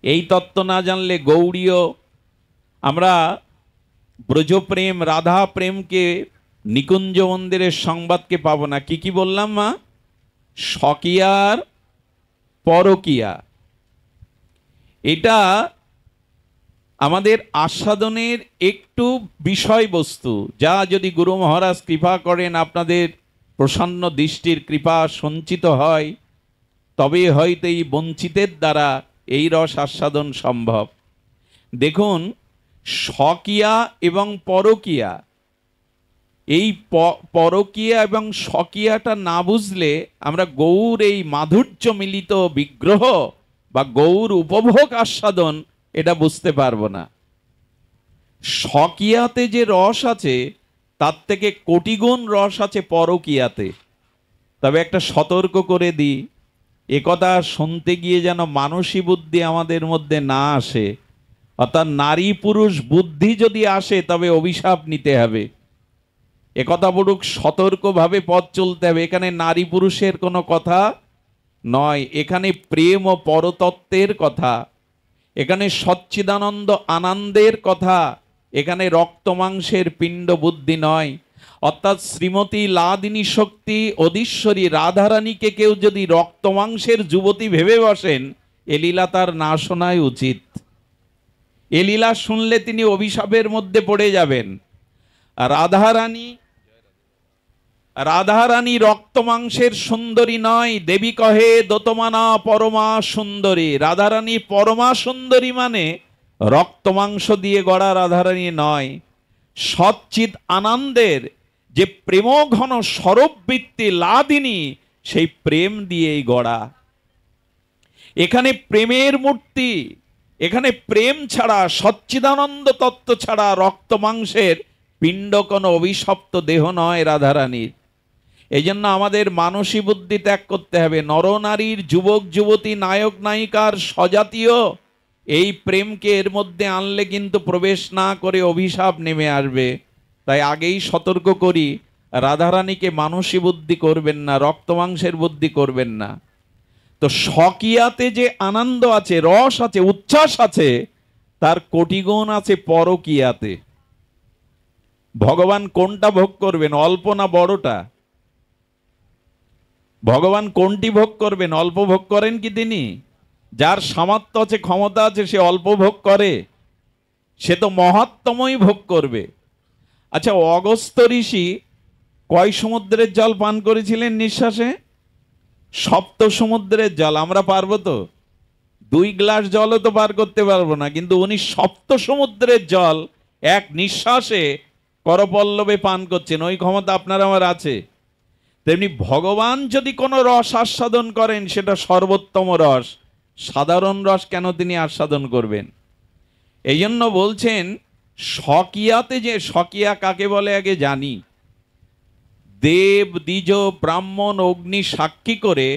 এই তত্ত্ব না জানলে গৌড়ীয় আমরা ব্রজপ্রেম রাধা প্রেমকে নিকুঞ্জ মন্দিরের সংবাদকে পাবো না। কি কি বললাম মা? স্বকীয়ার পরকীয়া, এটা আমাদের আস্বাদনের একটু বিষয়বস্তু, যা যদি গুরু মহারাজ কৃপা করেন, আপনাদের প্রসন্ন দৃষ্টির কৃপা সঞ্চিত হয়, তবে হয়তো এই বঞ্চিতের দ্বারা এই রস আস্বাদন সম্ভব। দেখুন, স্বকীয়া এবং পরকীয়া, এই পরকীয়া এবং স্বকীয়াটা না বুঝলে আমরা গৌর এই মাধুর্য মিলিত বিগ্রহ বা গৌর উপভোগ আস্বাদন এটা বুঝতে পারবো না। স্বকীয়াতে যে রস আছে, তার থেকে কোটিগুণ রস আছে পরকীয়াতে। তবে একটা সতর্ক করে দিই, একথা শুনতে গিয়ে যেন মানসী বুদ্ধি আমাদের মধ্যে না আসে, অর্থাৎ নারী পুরুষ বুদ্ধি যদি আসে তবে অভিশাপ নিতে হবে। একথা বড়ুক সতর্কভাবে পথ চলতে হবে। এখানে নারী পুরুষের কোনো কথা নয়, এখানে প্রেম ও পরতত্ত্বের কথা, এখানে সচ্চিদানন্দ আনন্দের কথা, এখানে রক্ত মাংসের পিণ্ড বুদ্ধি নয়। অর্থাৎ শ্রীমতী লাদিনী শক্তি অধীশ্বরী রাধারানীকে কেউ যদি রক্ত মাংসের যুবতী ভেবে বসেন, এ লীলা তার না শোনাই উচিত। এ লীলা শুনলে তিনি অভিশাপের মধ্যে পড়ে যাবেন। রাধারানী রক্ত মাংসের সুন্দরী নয়, দেবী কহে দোতমানা পরমা সুন্দরী। রাধারানী পরমা সুন্দরী মানে রক্ত মাংস দিয়ে গড়া রাধারানী নয়। সচ্চিৎ আনন্দের যে প্রেমঘন স্বরূপবৃত্তি লাদিনী, সেই প্রেম দিয়েই গড়া। এখানে প্রেমের মূর্তি, এখানে প্রেম ছাড়া, সচ্চিদানন্দ তত্ত্ব ছাড়া রক্ত মাংসের পিণ্ড কোনো অভিশপ্ত দেহ নয় রাধারানীর। এই জন্য আমাদের মানসী বুদ্ধি ত্যাগ করতে হবে। নরনারীর, যুবক যুবতী, নায়ক নায়িকার স্বজাতীয় এই প্রেমকে এর মধ্যে আনলে কিন্তু প্রবেশ না করে অভিশাপ নেমে আসবে। তাই আগেই সতর্ক করি, রাধারানীকে মানসী বুদ্ধি করবেন না, রক্ত মাংসের বুদ্ধি করবেন না। তো স্বকীয়াতে যে আনন্দ আছে, রস আছে, উচ্ছ্বাস আছে, তার কোটিগুণ আছে পরকীয়াতে। ভগবান কোনটা ভোগ করবেন, অল্প না বড়টা? ভগবান কোনটি ভোগ করবেন? অল্প ভোগ করেন কি তিনি? যার সামর্থ্য আছে, ক্ষমতা আছে, সে অল্প ভোগ করে? সে তো মহত্তমই ভোগ করবে। আচ্ছা, অগস্ত্য ঋষি কয় সমুদ্রের জল পান করেছিলেন নিঃশ্বাসে? 7 সমুদ্রের জল। আমরা পারবো তো? 2 গ্লাস জলও তো পার করতে পারবো না, কিন্তু উনি 7 সমুদ্রের জল এক নিঃশ্বাসে করপল্লবে পান করছেন। ওই ক্ষমতা আপনার আমার আছে। তেমনি ভগবান যদি কোনো রস আস্বাদন করেন, সেটা সর্বোত্তম রস। সাধারণ রস কেন তিনি আস্বাদন করবেন? এই জন্য বলছেন স্বকীয়াতে, যে স্বকীয়া কাকে বলে আগে জানি। দেব, দ্বিজ, ব্রাহ্মণ, অগ্নি সাক্ষী করে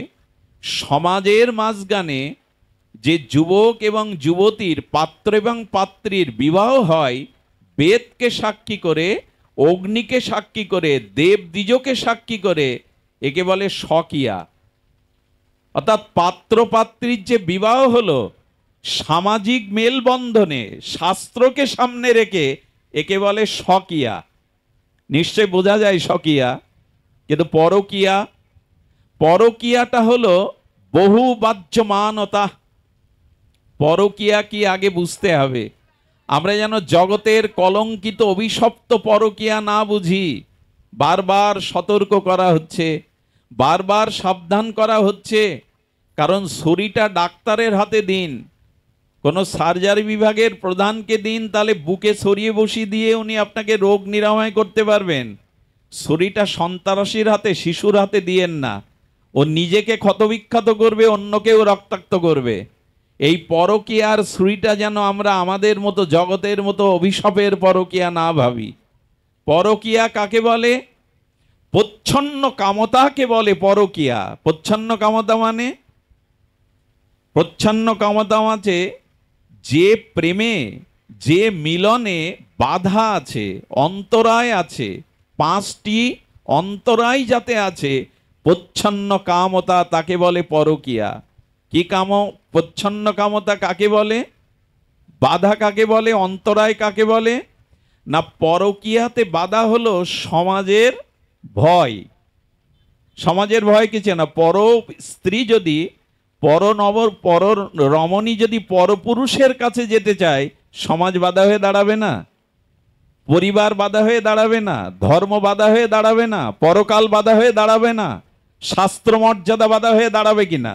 সমাজের মাঝখানে যে যুবক এবং যুবতীর, পাত্র এবং পাত্রীর বিবাহ হয়, বেদকে সাক্ষী করে, অগ্নিকে সাক্ষী করে, দেব দ্বিজকে সাক্ষী করে, একে বলে স্বকীয়া। অর্থাৎ পাত্র পাত্রীর যে বিবাহ হলো সামাজিক মেলবন্ধনে, শাস্ত্রকে সামনে রেখে, একে বলে স্বকীয়া। নিশ্চয় বোঝা যায় স্বকীয়া। কিন্তু পরকীয়া, পরকীয়াটা হলো বহু বাহ্যমানতা। পরকীয়া কি আগে বুঝতে হবে। আমরা যেন জগতের কলঙ্কিত অভিশপ্ত পরকীয়া না বুঝি। বারবার সতর্ক করা হচ্ছে, বারবার সাবধান করা হচ্ছে। কারণ ছুরিটা ডাক্তারের হাতে দিন, কোনো সার্জারি বিভাগের প্রধানকে দিন, তাহলে বুকে ছড়িয়ে বসিয়ে দিয়ে উনি আপনাকে রোগ নিরাময় করতে পারবেন। ছুরিটা সন্ত্রাসীর হাতে, শিশুর হাতে দিয়েন না। ও নিজেকে ক্ষতবিক্ষত করবে, অন্যকেও রক্তাক্ত করবে। এই পরকীয়ার ছুরিটা যেন আমরা আমাদের মতো জগতের মতো অভিশাপের পরকীয়া না ভাবি। পরকীয়া কাকে বলে? প্রচ্ছন্ন কামতাকে বলে পরকীয়া। প্রচ্ছন্ন কামতা মানে, প্রচ্ছন্ন কামতা আছে যে প্রেমে, যে মিলনে বাধা আছে, অন্তরায় আছে, 5টি অন্তরায় যাতে আছে, প্রচ্ছন্ন কামতা, তাকে বলে পরকীয়া। কি কাম? প্রচ্ছন্ন কামতা কাকে বলে? বাধা কাকে বলে? অন্তরায় কাকে বলে? না, পরকীয়াতে বাধা হলো সমাজের ভয়। সমাজের ভয় কিছু না। পর স্ত্রী যদি, পর রমণী যদি পরপুরুষের কাছে যেতে চায়, সমাজ বাধা হয়ে দাঁড়াবে না? পরিবার বাধা হয়ে দাঁড়াবে না? ধর্ম বাধা হয়ে দাঁড়াবে না? পরকাল বাধা হয়ে দাঁড়াবে না? শাস্ত্র মর্যাদা বাধা হয়ে দাঁড়াবে কিনা?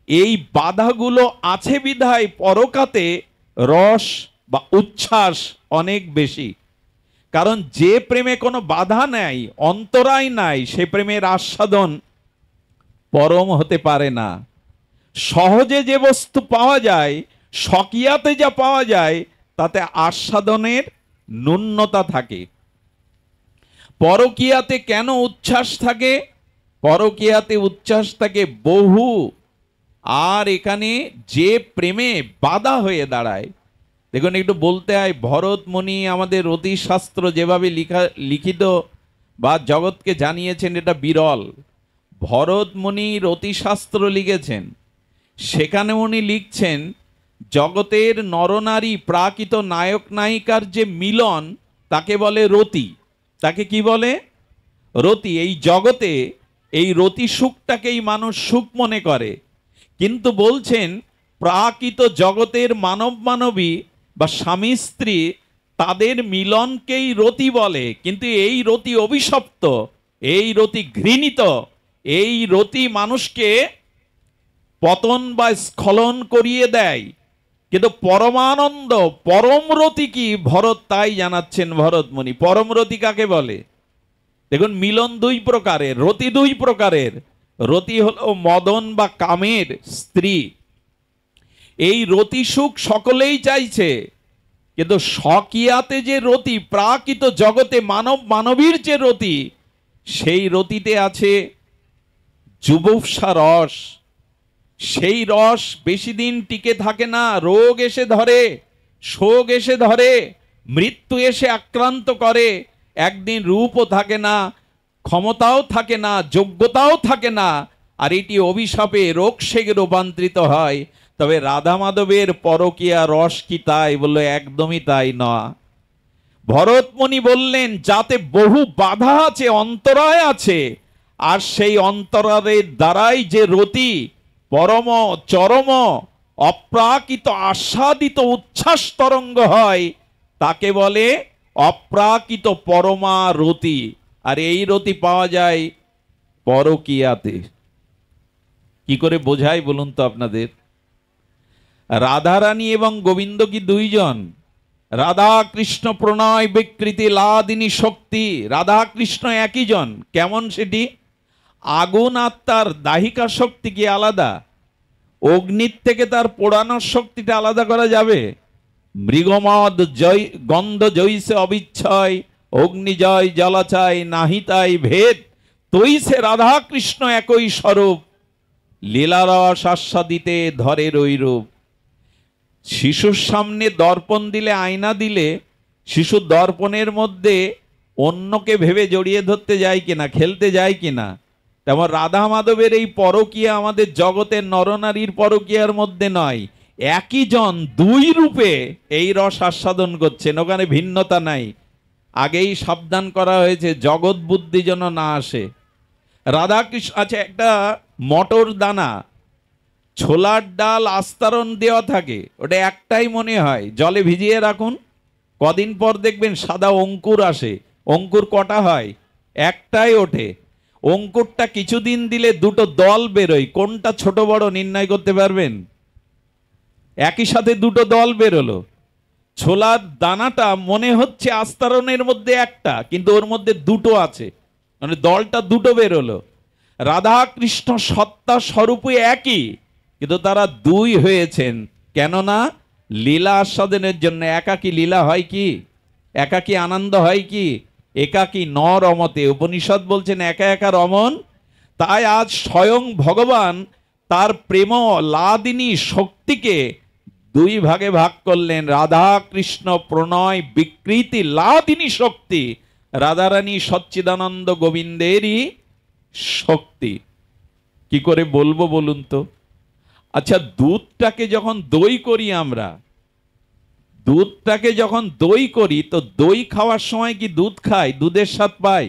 এই বাধাগুলো আছে বিধায় পরকাতে রস বা উচ্ছ্বাস অনেক বেশি। কারণ যে প্রেমে কোনো বাধা নাই, অন্তরায় নাই, সে প্রেমের আস্বাদন পরম হতে পারে না। সহজে যে বস্তু পাওয়া যায়, স্বকীয়াতে যা পাওয়া যায়, তাতে আস্বাদনের ন্যূনতা থাকে। পরকীয়াতে কেন উচ্ছ্বাস থাকে? পরকীয়াতে উচ্ছ্বাস থাকে বহু। আর এখানে যে প্রেমে বাধা হয়ে দাঁড়ায়, দেখুন একটু বলতে হয়, ভরতমুনি আমাদের রতিশাস্ত্র যেভাবে লিখিত বা জগৎকে জানিয়েছেন, এটা বিরল। ভরতমুনি রতিশাস্ত্র লিখেছেন, সেখানে উনি লিখছেন জগতের নরনারী প্রাকৃত নায়ক নায়িকার যে মিলন, তাকে বলে রতি। তাকে কি বলে? রতি। এই জগতে এই রতি সুখটাকেই মানুষ সুখ মনে করে। কিন্তু বলছেন প্রাকৃত জগতের মানব মানবী বা স্বামী স্ত্রী, তাদের মিলনকেই রতি বলে। কিন্তু এই রতি অভিশপ্ত, এই রতি ঘৃণিত, এই রতি মানুষকে পতন বা স্খলন করিয়ে দেয়। কিন্তু পরমানন্দ পরমরতি কি ভরত তাই জানাচ্ছেন ভরতমুনি। পরমরতি কাকে বলে? দেখুন, মিলন দুই প্রকারের, রতি দুই প্রকারের। রতি হলো মদন বা কামের স্ত্রী। এই রতি সুখ সকলেই চাইছে, কিন্তু স্বকীয়াতে যে রতি, প্রাকৃত জগতে মানব মানবীর যে রতি, সেই রতিতে আছে যুবুৎসা রস। সেই রস বেশি দিন টিকে থাকে না, রোগ এসে ধরে, শোক এসে ধরে, মৃত্যু এসে আক্রান্ত করে। একদিন রূপও থাকে না, ক্ষমতাও থাকে না, যোগ্যতাও থাকে না, আর এটি অভিশাপে রোগশোকে রূপান্তরিত হয়। তবে রাধা মাধবের পরকীয়া রস কি তাই? বললো একদমই তাই নয়। ভরতমুনি বললেন যাতে বহু বাধা আছে, অন্তরায় আছে, আর সেই অন্তরায়ের দ্বারাই যে রতি পরম চরম অপ্রাকৃত আস্বাদিত উচ্ছ্বাস তরঙ্গ হয়, তাকে বলে অপ্রাকৃত পরমা রতি। আর এই রতি পাওয়া যায় পরকীয়াতে। কি করে বোঝাই বলুন তো আপনাদের? রাধারানী এবং গোবিন্দ কি দুইজন? রাধা কৃষ্ণ প্রণয় বিকৃতি লাদিনী শক্তি, রাধা কৃষ্ণ একই জন। কেমন সেটি? আগুন আত্মার দাহিকা শক্তি কি আলাদা? অগ্নির থেকে তার পোড়ানোর শক্তিটা আলাদা করা যাবে? মৃগমদ জয় গন্ধ জৈসে অবিচ্ছয়, অগ্নি জয় জলাচায় নাহি তাই ভেদ, তৈসে রাধা কৃষ্ণ একই স্বরূপ, লীলারস আস্বাদিতে ধরে রূপ। শিশুর সামনে দর্পণ দিলে, আয়না দিলে, শিশু দর্পণের মধ্যে অন্যকে ভেবে জড়িয়ে ধরতে যায় কিনা, খেলতে যায় কিনা, তেমন রাধা মাধবের এই পরকীয়া আমাদের জগতের নরনারীর পরকীয়ার মধ্যে নয়। একই জন দুই রূপে এই রস আস্বাদন করছেন, ওখানে ভিন্নতা নাই। আগেই সাবধান করা হয়েছে জগৎ বুদ্ধি যেন না আসে। রাধা কৃষ্ণ আছে, একটা মটর দানা, ছোলার ডাল আস্তরণ দেওয়া থাকে, ওটা একটাই মনে হয়, জলে ভিজিয়ে রাখুন, কদিন পর দেখবেন সাদা অঙ্কুর আসে। অঙ্কুর কটা হয়? একটাই ওঠে। অঙ্কুরটা কিছুদিন দিলে দুটো দল বেরোয়, কোনটা ছোট বড় নির্ণয় করতে পারবেন? একই সাথে দুটো দল বেরোলো। ছোলার দানাটা মনে হচ্ছে আস্তরণের মধ্যে একটা, কিন্তু ওর মধ্যে দুটো আছে, মানে দলটা দুটো বেরোলো। রাধা কৃষ্ণ সত্তা স্বরূপে একই, কিন্তু তারা দুই হয়েছেন। কেননা লীলা আস্বাদনের জন্য। একাকী লীলা হয় কি? একাকী আনন্দ হয় কি? একাকী ন রমতে। উপনিষদ বলছেন একা একা রমন। তাই আজ স্বয়ং ভগবান তার প্রেম লাদিনী শক্তিকে দুই ভাগে ভাগ করলেন। রাধা কৃষ্ণ প্রণয় বিকৃতি লাদিনী শক্তি, রাধারানী সচ্চিদানন্দ গোবিন্দেরই শক্তি। কি করে বলবো বলুন তো? আচ্ছা, দুধটাকে যখন দই করি আমরা, দুধটাকে যখন দই করি, তো দই খাওয়ার সময় কি দুধ খাই? দুধের স্বাদ পাই?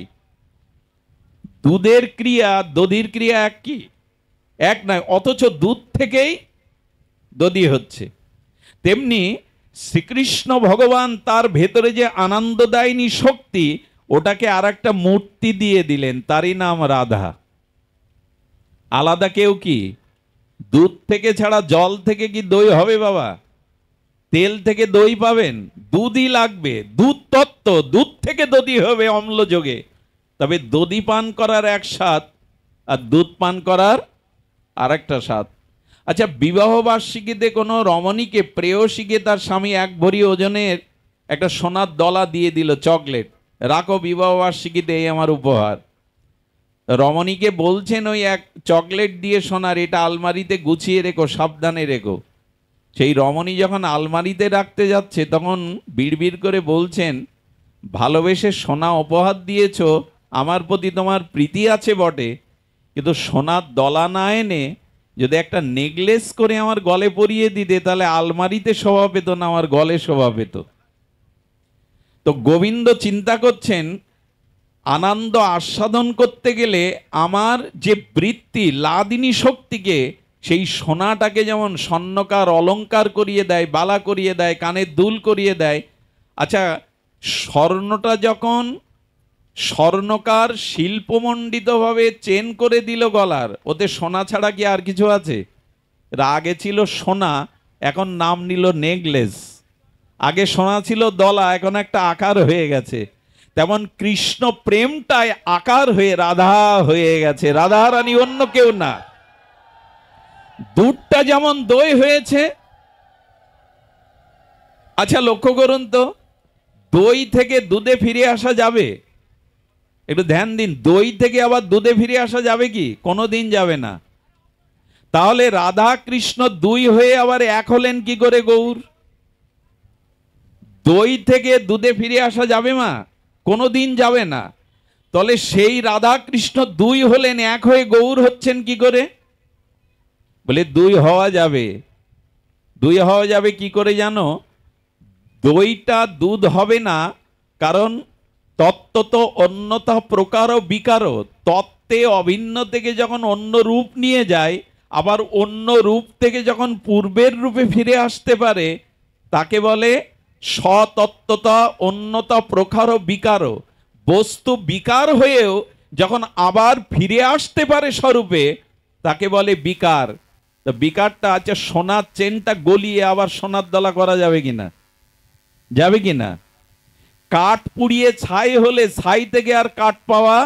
দুধের ক্রিয়া দধির ক্রিয়া এক কি? এক নয়, অথচ দুধ থেকেই দধি হচ্ছে। তেমনি শ্রীকৃষ্ণ ভগবান তার ভেতরে যে আনন্দদায়িনী শক্তি, ওটাকে আর একটা মূর্তি দিয়ে দিলেন, তারই নাম রাধা। আলাদা কেউ কি? দুধ থেকে ছাড়া জল থেকে কি দই হবে বাবা? তেল থেকে দই পাবেন? দুধই লাগবে, দুধ তত্ত্ব, দুধ থেকে দধি হবে অম্ল যোগে। তবে দধি পান করার এক স্বাদ, আর দুধ পান করার আর একটা স্বাদ। আচ্ছা, বিবাহ বার্ষিকীতে কোনো রমণীকে প্রেয়সীকে তার স্বামী এক ভরি ওজনের একটা সোনার দলা দিয়ে দিল, চকলেট, রাখো বিবাহ বার্ষিকীতে, এই আমার উপহার। রমণীকে বলছেন ওই এক চকলেট দিয়ে সোনার, এটা আলমারিতে গুছিয়ে রেখো, সাবধানে রেখো। সেই রমণী যখন আলমারিতে রাখতে যাচ্ছে, তখন বিড়বিড় করে বলছেন, ভালোবেসে সোনা উপহার দিয়েছ, আমার প্রতি তোমার প্রীতি আছে বটে, কিন্তু সোনার দলা না এনে যদি একটা নেকলেস করে আমার গলে পরিয়ে দিতে, তাহলে আলমারিতে শোভা পেত না, আমার গলে শোভা পেত। তো গোবিন্দ চিন্তা করছেন, আনন্দ আস্বাদন করতে গেলে আমার যে বৃত্তি লাদিনী শক্তিকে, সেই সোনাটাকে যেমন স্বর্ণকার অলঙ্কার করিয়ে দেয়, বালা করিয়ে দেয়, কানের দুল করিয়ে দেয়। আচ্ছা, স্বর্ণটা যখন স্বর্ণকার শিল্পমণ্ডিতভাবে চেন করে দিল গলার, ওতে সোনা ছাড়া কি আর কিছু আছে? আগে ছিল সোনা, এখন নাম নিল নেকলেস। আগে সোনা ছিল দলা, এখন একটা আকার হয়ে গেছে। তেমন কৃষ্ণ প্রেমটাই আকার হয়ে রাধা হয়ে গেছে। রাধা রানী অন্য কেউ না। দুধটা যেমন দই হয়েছে। আচ্ছা লক্ষ্য করুন তো, দই থেকে দুধে ফিরে আসা যাবে? একটু ধ্যান দিন, দই থেকে আবার দুধে ফিরে আসা যাবে কি? কোনোদিন যাবে না। তাহলে রাধা কৃষ্ণ দুই হয়ে আবার এক হলেন কি করে গৌর? দই থেকে দুধে ফিরে আসা যাবে মা? কোনোদিন যাবে না। তাহলে সেই রাধা কৃষ্ণ দুই হলেন, এক হয়ে গৌর হচ্ছেন কি করে? বলে দুই হওয়া যাবে। দুই হওয়া যাবে কি করে জানো? দইটা দুধ হবে না, কারণ তত্ত্বত অন্যতা প্রকার বিকার। তত্ত্বে অভিন্ন থেকে যখন অন্য রূপ নিয়ে যায়, আবার অন্য রূপ থেকে যখন পূর্বের রূপে ফিরে আসতে পারে, তাকে বলে স্বতত্ত্বতা অন্যতা প্রকার বিকার। বস্তু বিকার হয়েও যখন আবার ফিরে আসতে পারে স্বরূপে, তাকে বলে বিকার। তো বিকারটা আছে, সোনার চেনটা গলিয়ে আবার সোনার দলা করা যাবে কিনা? যাবে কিনা? কাঠ পুড়িয়ে ছাই হলে ছাই থেকে আর কাঠ পাওয়া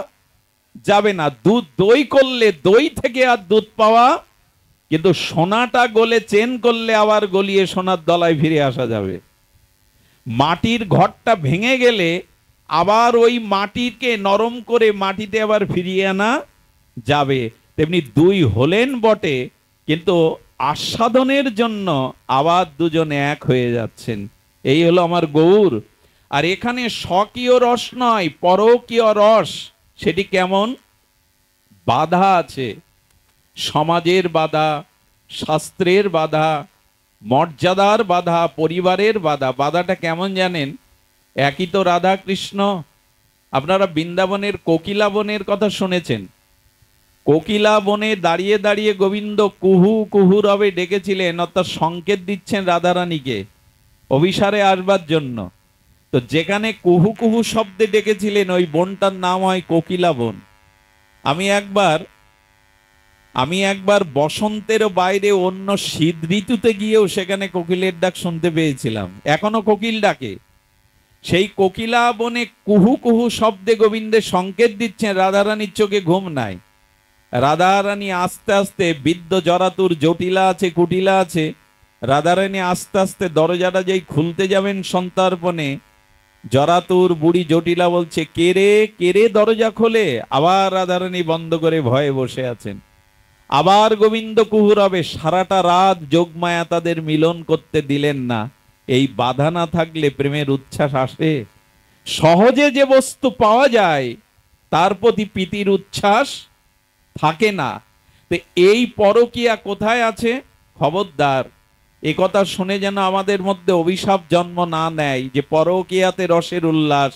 যাবে না। দুধ দই করলে দই থেকে আর দুধ পাওয়া, কিন্তু সোনাটা গলে চেন করলে আবার গলিয়ে সোনার দলায় ফিরে আসা যাবে। মাটির ঘরটা ভেঙে গেলে আবার ওই মাটিকে নরম করে মাটিতে আবার ফিরিয়ে আনা যাবে। তেমনি দুই হলেন বটে, কিন্তু আস্বাদনের জন্য আবার দুজন এক হয়ে যাচ্ছেন। এই হলো আমার গৌর। আর এখানে স্বকীয় রস নয়, পরকীয় রস। সেটি কেমন? বাধা আছে, সমাজের বাধা, শাস্ত্রের বাধা, মর্যাদার বাধা, পরিবারের বাধা। বাধাটা কেমন জানেন? একই তো রাধা কৃষ্ণ। আপনারা বৃন্দাবনের কোকিলা বনের কথা শুনেছেন। কোকিলা বনে দাঁড়িয়ে দাঁড়িয়ে গোবিন্দ কুহু কুহু রবে ডেকেছিলেন, অর্থাৎ সংকেত দিচ্ছেন রাধারানীকে অভিসারে আসবার জন্য। তো যেখানে কুহু কুহু শব্দে ডেকেছিলেন, ওই বনটার নাম হয় কোকিলা বন। আমি একবার বসন্তের বাইরে অন্য শীত ঋতুতে গিয়েও সেখানে কোকিলের ডাক শুনতে পেয়েছিলাম। এখনো কোকিল ডাকে। সেই কোকিলা বনে কুহু কুহু শব্দে গোবিন্দের সংকেত দিচ্ছেন, রাধারানীর চোখে ঘুম নাই। রাধারানী আস্তে আস্তে, বৃদ্ধ জরাতুর জটিলা আছে, কুটিলা আছে, রাধারানী আস্তে আস্তে দরজাটা যেই খুলতে যাবেন সন্তার্পণে, জরাতুর বুড়ি জটিলা বলছে, কে রে কে রে, দরজা খোলে। আবার রাধারানী বন্ধ করে ভয়ে বসে আছেন। আবার গোবিন্দ কুহুরবে। সারাটা রাত যোগমায়া তাদের মিলন করতে দিলেন না। এই বাধা না থাকলে প্রেমের উচ্ছ্বাস আসে? সহজে যে বস্তু পাওয়া যায় তার প্রতি প্রীতির উচ্ছ্বাস থাকে না। তো এই পরকীয়া কোথায় আছে? খবরদার, এ কথা শুনে যেন আমাদের মধ্যে অভিশাপ জন্ম না নেয় যে পরকীয়াতে রসের উল্লাস।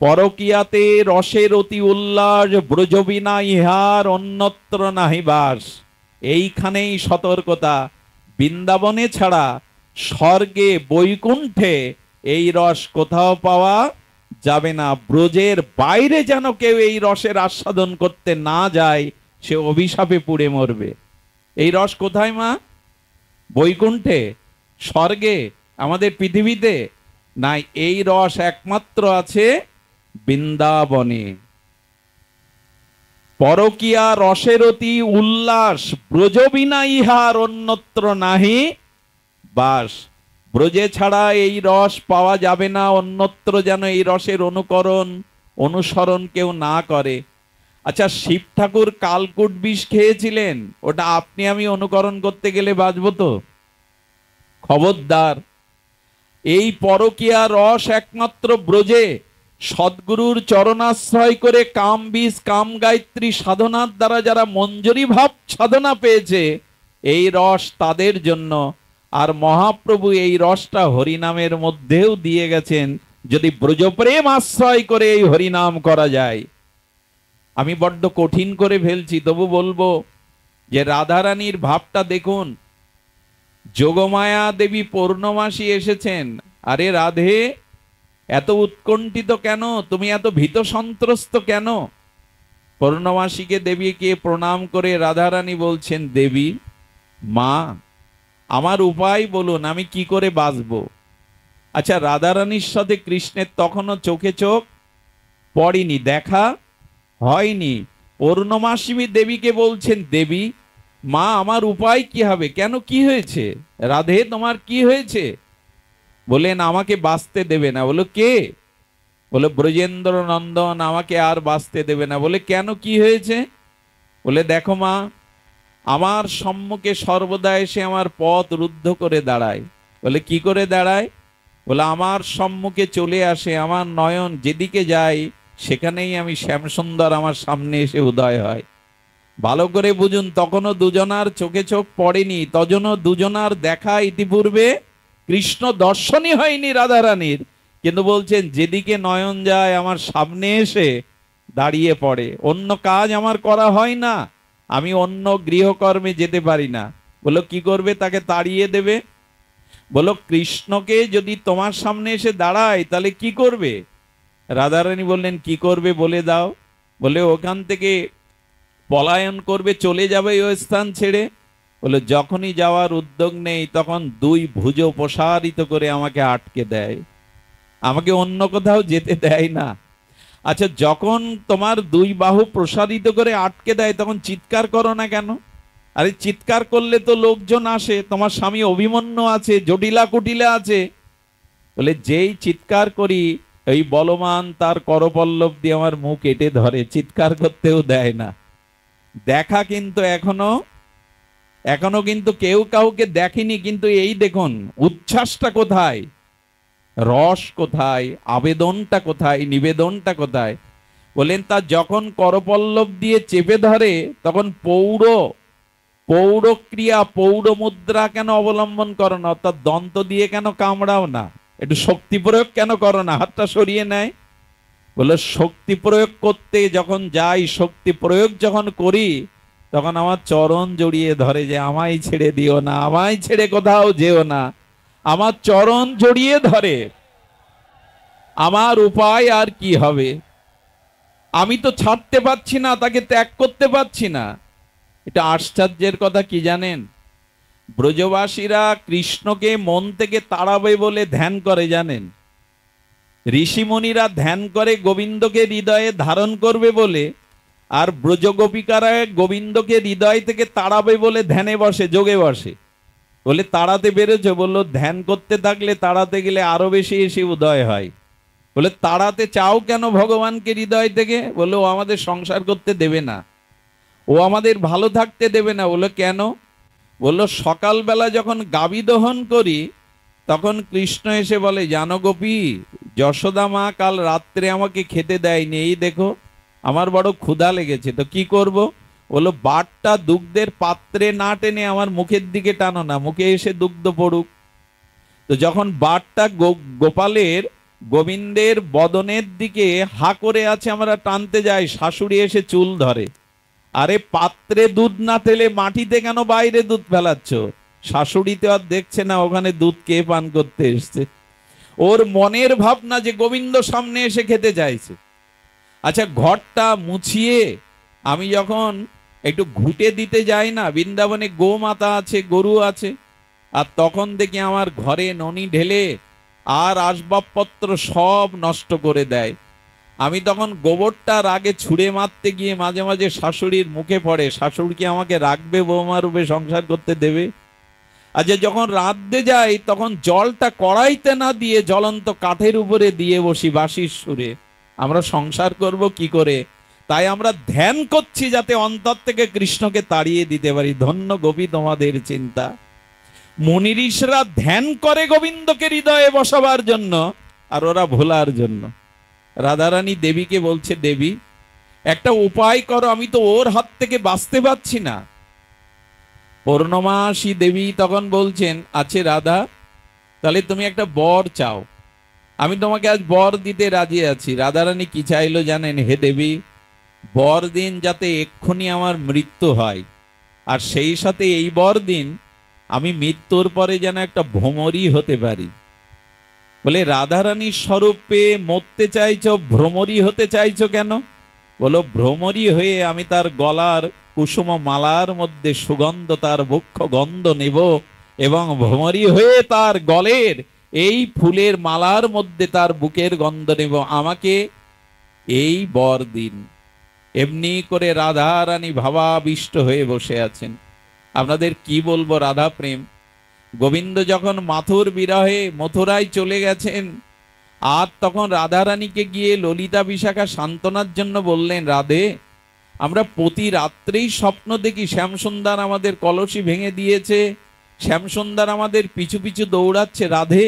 পরকীয়াতে রসের অতি উল্লাস, ব্রজবিনা ইহার অন্যত্র নাহি বাস। এইখানেই সতর্কতা। বৃন্দাবনে ছাড়া স্বর্গে বৈকুণ্ঠে এই রস কোথাও পাওয়া যাবে না। ব্রজের বাইরে যেন কেউ এই রসের আস্বাদন করতে না যায়, সে অভিশাপে পুড়ে মরবে। এই রস কোথায় মা? বৈকুণ্ঠে, স্বর্গে, আমাদের পৃথিবীতে নাই। এই রস একমাত্র আছে বৃন্দাবনে। পরকীয়া রসের অতি উল্লাস, ব্রজবিনা ইহার অন্যত্র নাহি বাস। ব্রজে ছাড়া এই রস পাওয়া যাবে না। অন্যত্র যেন এই রসের অনুসরণ কেউ না করে। আচ্ছা, শিব ঠাকুর কালকুট বিষ খেয়েছিলেন, ওটা আপনি আমি অনুকরণ করতে গেলে বাঁচবো তো? খবরদার। এই পরকীয়া রস একমাত্র ব্রজে সদ্গুরুর চরণাশ্রয় করে কাম বীজ কাম গায়ত্রী সাধনার দ্বারা যারা মঞ্জরি ভাব সাধনা পেয়েছে, এই রস তাদের জন্য। আর মহাপ্রভু এই রসটা হরিনামের মধ্যেও দিয়ে গেছেন, যদি ব্রজপ্রেম আশ্রয় করে এই হরিনাম করা যায়। আমি বড্ড কঠিন করে ফেলছি, তবু বলবো যে রাধারানীর ভাবটা দেখুন। যোগমায়া দেবী পূর্ণমাসী এসেছেন। আরে রাধে, এত উৎকণ্ঠিত কেন? তুমি এত ভীত সন্ত্রস্ত কেন? পূর্ণমাসীকে দেবীকে প্রণাম করে রাধারানী বলছেন, দেবী মা, আমার উপায় বলুন, আমি কি করে বাঁচবো। আচ্ছা, রাধারানীর সাথে কৃষ্ণের তখনও চোখে চোখ পড়েনি, দেখা হয়নি। পূর্ণমাসী দেবীকে বলছেন, দেবী মা, আমার উপায় কি হবে? কেন, কি হয়েছে? রাধে তোমার কি হয়েছে? বলেন, আমাকে বাঁচতে দেবে না। বলো, কে? বলে, ব্রজেন্দ্র নন্দন আমাকে আর বাঁচতে দেবে না। বলে, কেন, কি হয়েছে? বলে, দেখো মা, আমার সম্মুখে সর্বদা এসে আমার পথ রুদ্ধ করে দাঁড়ায়। বলে, কি করে দাঁড়ায়? বলে, আমার সম্মুখে চলে আসে, আমার নয়ন যেদিকে যায় সেখানেই আমি শ্যামসুন্দর আমার সামনে এসে উদয় হয়। ভালো করে বুঝুন, তখনও দুজনার চোখে চোখ পড়েনি, তজনও দুজনার দেখা ইতিপূর্বে কৃষ্ণ দর্শনই হয়নি রাধারানীর, কিন্তু বলছেন যেদিকে নয়ন যায় আমার সামনে এসে দাঁড়িয়ে পড়ে। অন্য কাজ আমার করা হয় না, আমি অন্য গৃহকর্মে যেতে পারি না। বলো, কি করবে? তাকে তাড়িয়ে দেবে? বলো, কৃষ্ণকে যদি তোমার সামনে এসে দাঁড়ায় তাহলে কি করবে? রাধারানী বললেন, কি করবে বলে দাও। বলে, ওখান থেকে পলায়ন করবে, চলে যাবে ওই স্থান ছেড়ে। বলে, যখনই যাওয়ার উদ্যোগ নেই তখন দুই ভুজো প্রসারিত করে আমাকে আটকে দেয়, আমাকে অন্য কোথাও যেতে দেয় না। আচ্ছা, যখন তোমার দুই বাহু প্রসারিত করে আটকে দেয় তখন চিৎকার করো না কেন? আরে চিৎকার করলে তো লোকজন আসে, তোমার স্বামী অভিমন্যু আছে, জটিলা কুটিলা আছে। বলে, যেই চিৎকার করি এই বলবান তার করপল্লব দিয়ে আমার মুখ কেটে ধরে, চিৎকার করতেও দেয় না। দেখা কিন্তু এখনো এখনো কিন্তু কেউ কাউকে দেখেনি, কিন্তু এই দেখুন উচ্ছ্বাসটা কোথায়, রস কোথায়, আবেদনটা কোথায়, নিবেদনটা কোথায়। বলেন, তা যখন করপল্লব দিয়ে চেপে ধরে তখন পৌরক্রিয়া, পৌর মুদ্রা কেন অবলম্বন করো না? অর্থাৎ দন্ত দিয়ে কেন কামড়াও না? একটু শক্তি প্রয়োগ কেন করো না? হাতটা সরিয়ে নেয়। বলে, শক্তি প্রয়োগ করতে যখন যাই, শক্তি প্রয়োগ যখন করি তখন আমার চরণ জড়িয়ে ধরে যে আমায় ছেড়ে দিও না, আমায় ছেড়ে কোথাও যেও না। আমার চরণ জড়িয়ে ধরে। আমার উপায় আর কি হবে? আমি তো ছাড়তে পারছি না, তাকে ত্যাগ করতে পারছি না। এটা আশ্চর্যের কথা কি জানেন? ব্রজবাসীরা কৃষ্ণকে মন থেকে তাড়াবে বলে ধ্যান করে, জানেন? ঋষিমুনিরা ধ্যান করে গোবিন্দকে হৃদয়ে ধারণ করবে বলে, আর ব্রজগোপিকারা গোবিন্দকে হৃদয় থেকে তাড়াবে বলে ধ্যানে বসে, যোগে বসে। বলে, তাড়াতে পেরেছো? বললো, ধ্যান করতে থাকলে তাড়াতে গেলে আরো বেশি এসে উদয় হয়। বলে, তাড়াতে চাও কেন ভগবানকে হৃদয় থেকে? বললো, ও আমাদের সংসার করতে দেবে না, ও আমাদের ভালো থাকতে দেবে না। বললো, কেন? বললো, সকালবেলা যখন গাবি দহন করি তখন কৃষ্ণ এসে বলে, জানো গোপী, যশোদা মা কাল রাত্রে আমাকে খেতে দেয়নি, এই দেখো আমার বড় ক্ষুধা লেগেছে, তো কি করব? বললো, বাটটা দুগ্ধের পাত্রে না টেনে আমার মুখের দিকে টানো না, মুখে এসে দুগ্ধ পড়ুক। তো যখন বাটটা গোপালের, গোবিন্দের বদনের দিকে হা করে আছে, আমরা টানতে যাই, শাশুড়ি এসে চুল ধরে। আরে পাত্রে দুধ না তেলে মাটিতে কেন বাইরে দুধ ফেলাচ্ছ? শাশুড়ি তো আর দেখছে না ওখানে দুধ কে পান করতে এসছে। ওর মনের ভাবনা যে গোবিন্দ সামনে এসে খেতে চাইছে। আচ্ছা, ঘরটা মুছিয়ে আমি যখন একটু ঘুটে দিতে যাই না, বৃন্দাবনে গোমাতা আছে, গরু আছে, আর তখন দেখি আমার ঘরে ননি ঢেলে আর আসবাবপত্র সব নষ্ট করে দেয়। আমি তখন গোবরটার আগে ছুঁড়ে মারতে গিয়ে মাঝে মাঝে শাশুড়ির মুখে পড়ে, শাশুড়ি কি আমাকে রাখবে, বৌমা রূপে সংসার করতে দেবে? আচ্ছা, যখন রাঁধতে যাই তখন জলটা কড়াইতে না দিয়ে জ্বলন্ত কাঠের উপরে দিয়ে বসি বাঁশির সুরে। আমরা সংসার করব কি করে? তাই আমরা ধ্যান করছি যাতে অন্তর থেকে কৃষ্ণকে তাড়িয়ে দিতে পারি। ধন্য গোপী তোমাদের চিন্তা। মুনি ঋষিরা ধ্যান করে গোবিন্দকে হৃদয়ে বসাবার জন্য, আর ওরা ভোলার জন্য। রাধারানী দেবীকে বলছে, দেবী একটা উপায় করো, আমি তো ওর হাত থেকে বাঁচতে পারছি না। পূর্ণমাসী দেবী তখন বলছেন, আছে রাধা, তাহলে তুমি একটা বর চাও, আমি তোমাকে আজ বর দিতে রাজি আছি। রাধারানী কি চাইলো জানেন? হে দেবী, বর দিন যাতে এক্ষুনি আমার মৃত্যু হয়, আর সেই সাথে এই বর দিন আমি মৃত্যুর পরে যেন একটা ভ্রমরী হতে পারি। বলে, রাধারানীর স্বরূপে মরতে চাইছো, ভ্রমরী হতে চাইছো কেন? বলো, ভ্রমরী হয়ে আমি তার গলার কুসুম মালার মধ্যে সুগন্ধ, তার বক্ষ গন্ধ নেব, এবং ভ্রমরী হয়ে তার গলের এই ফুলের মালার মধ্যে তার বুকের গন্ধ নেব, আমাকে এই বর দিন। এমনি করে রাধা রানী ভাবাবিষ্ট হয়ে বসে আছেন। আপনাদের কি বলবো রাধা প্রেম। গোবিন্দ যখন মাথুর বিরহে মথুরায় চলে গেছেন, আর তখন রাধা রানীকে গিয়ে ললিতা বিশাখা সান্ত্বনার জন্য বললেন, রাধে, আমরা প্রতি রাত্রেই স্বপ্ন দেখি শ্যামসুন্দর আমাদের কলসি ভেঙে দিয়েছে, শ্যামসুন্দর আমাদের পিছু পিছু দৌড়াচ্ছে, রাধে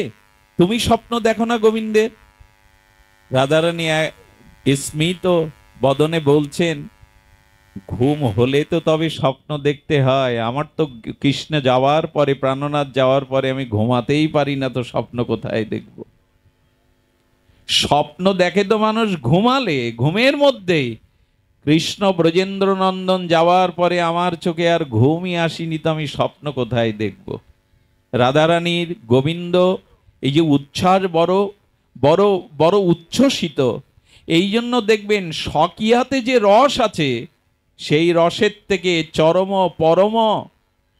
তুমি স্বপ্ন দেখো না গোবিন্দের? রাধারানী স্মিত বদনে বলছেন, ঘুম হলে তো তবে স্বপ্ন দেখতে হয়, আমার তো কৃষ্ণ যাওয়ার পরে, প্রাণনাথ যাওয়ার পরে আমি ঘুমাতেই পারি না, তো স্বপ্ন কোথায় দেখব? স্বপ্ন দেখে তো মানুষ ঘুমালে, ঘুমের মধ্যেই। কৃষ্ণ ব্রজেন্দ্র নন্দন যাওয়ার পরে আমার চোখে আর ঘুমই আসেনি, তো আমি স্বপ্ন কোথায় দেখব? রাধারানীর গোবিন্দ এই যে উচ্ছ্বাস বড় বড় বড় উচ্ছ্বসিত, এই জন্য দেখবেন স্বকীয়াতে যে রস আছে, সেই রসের থেকে চরম পরম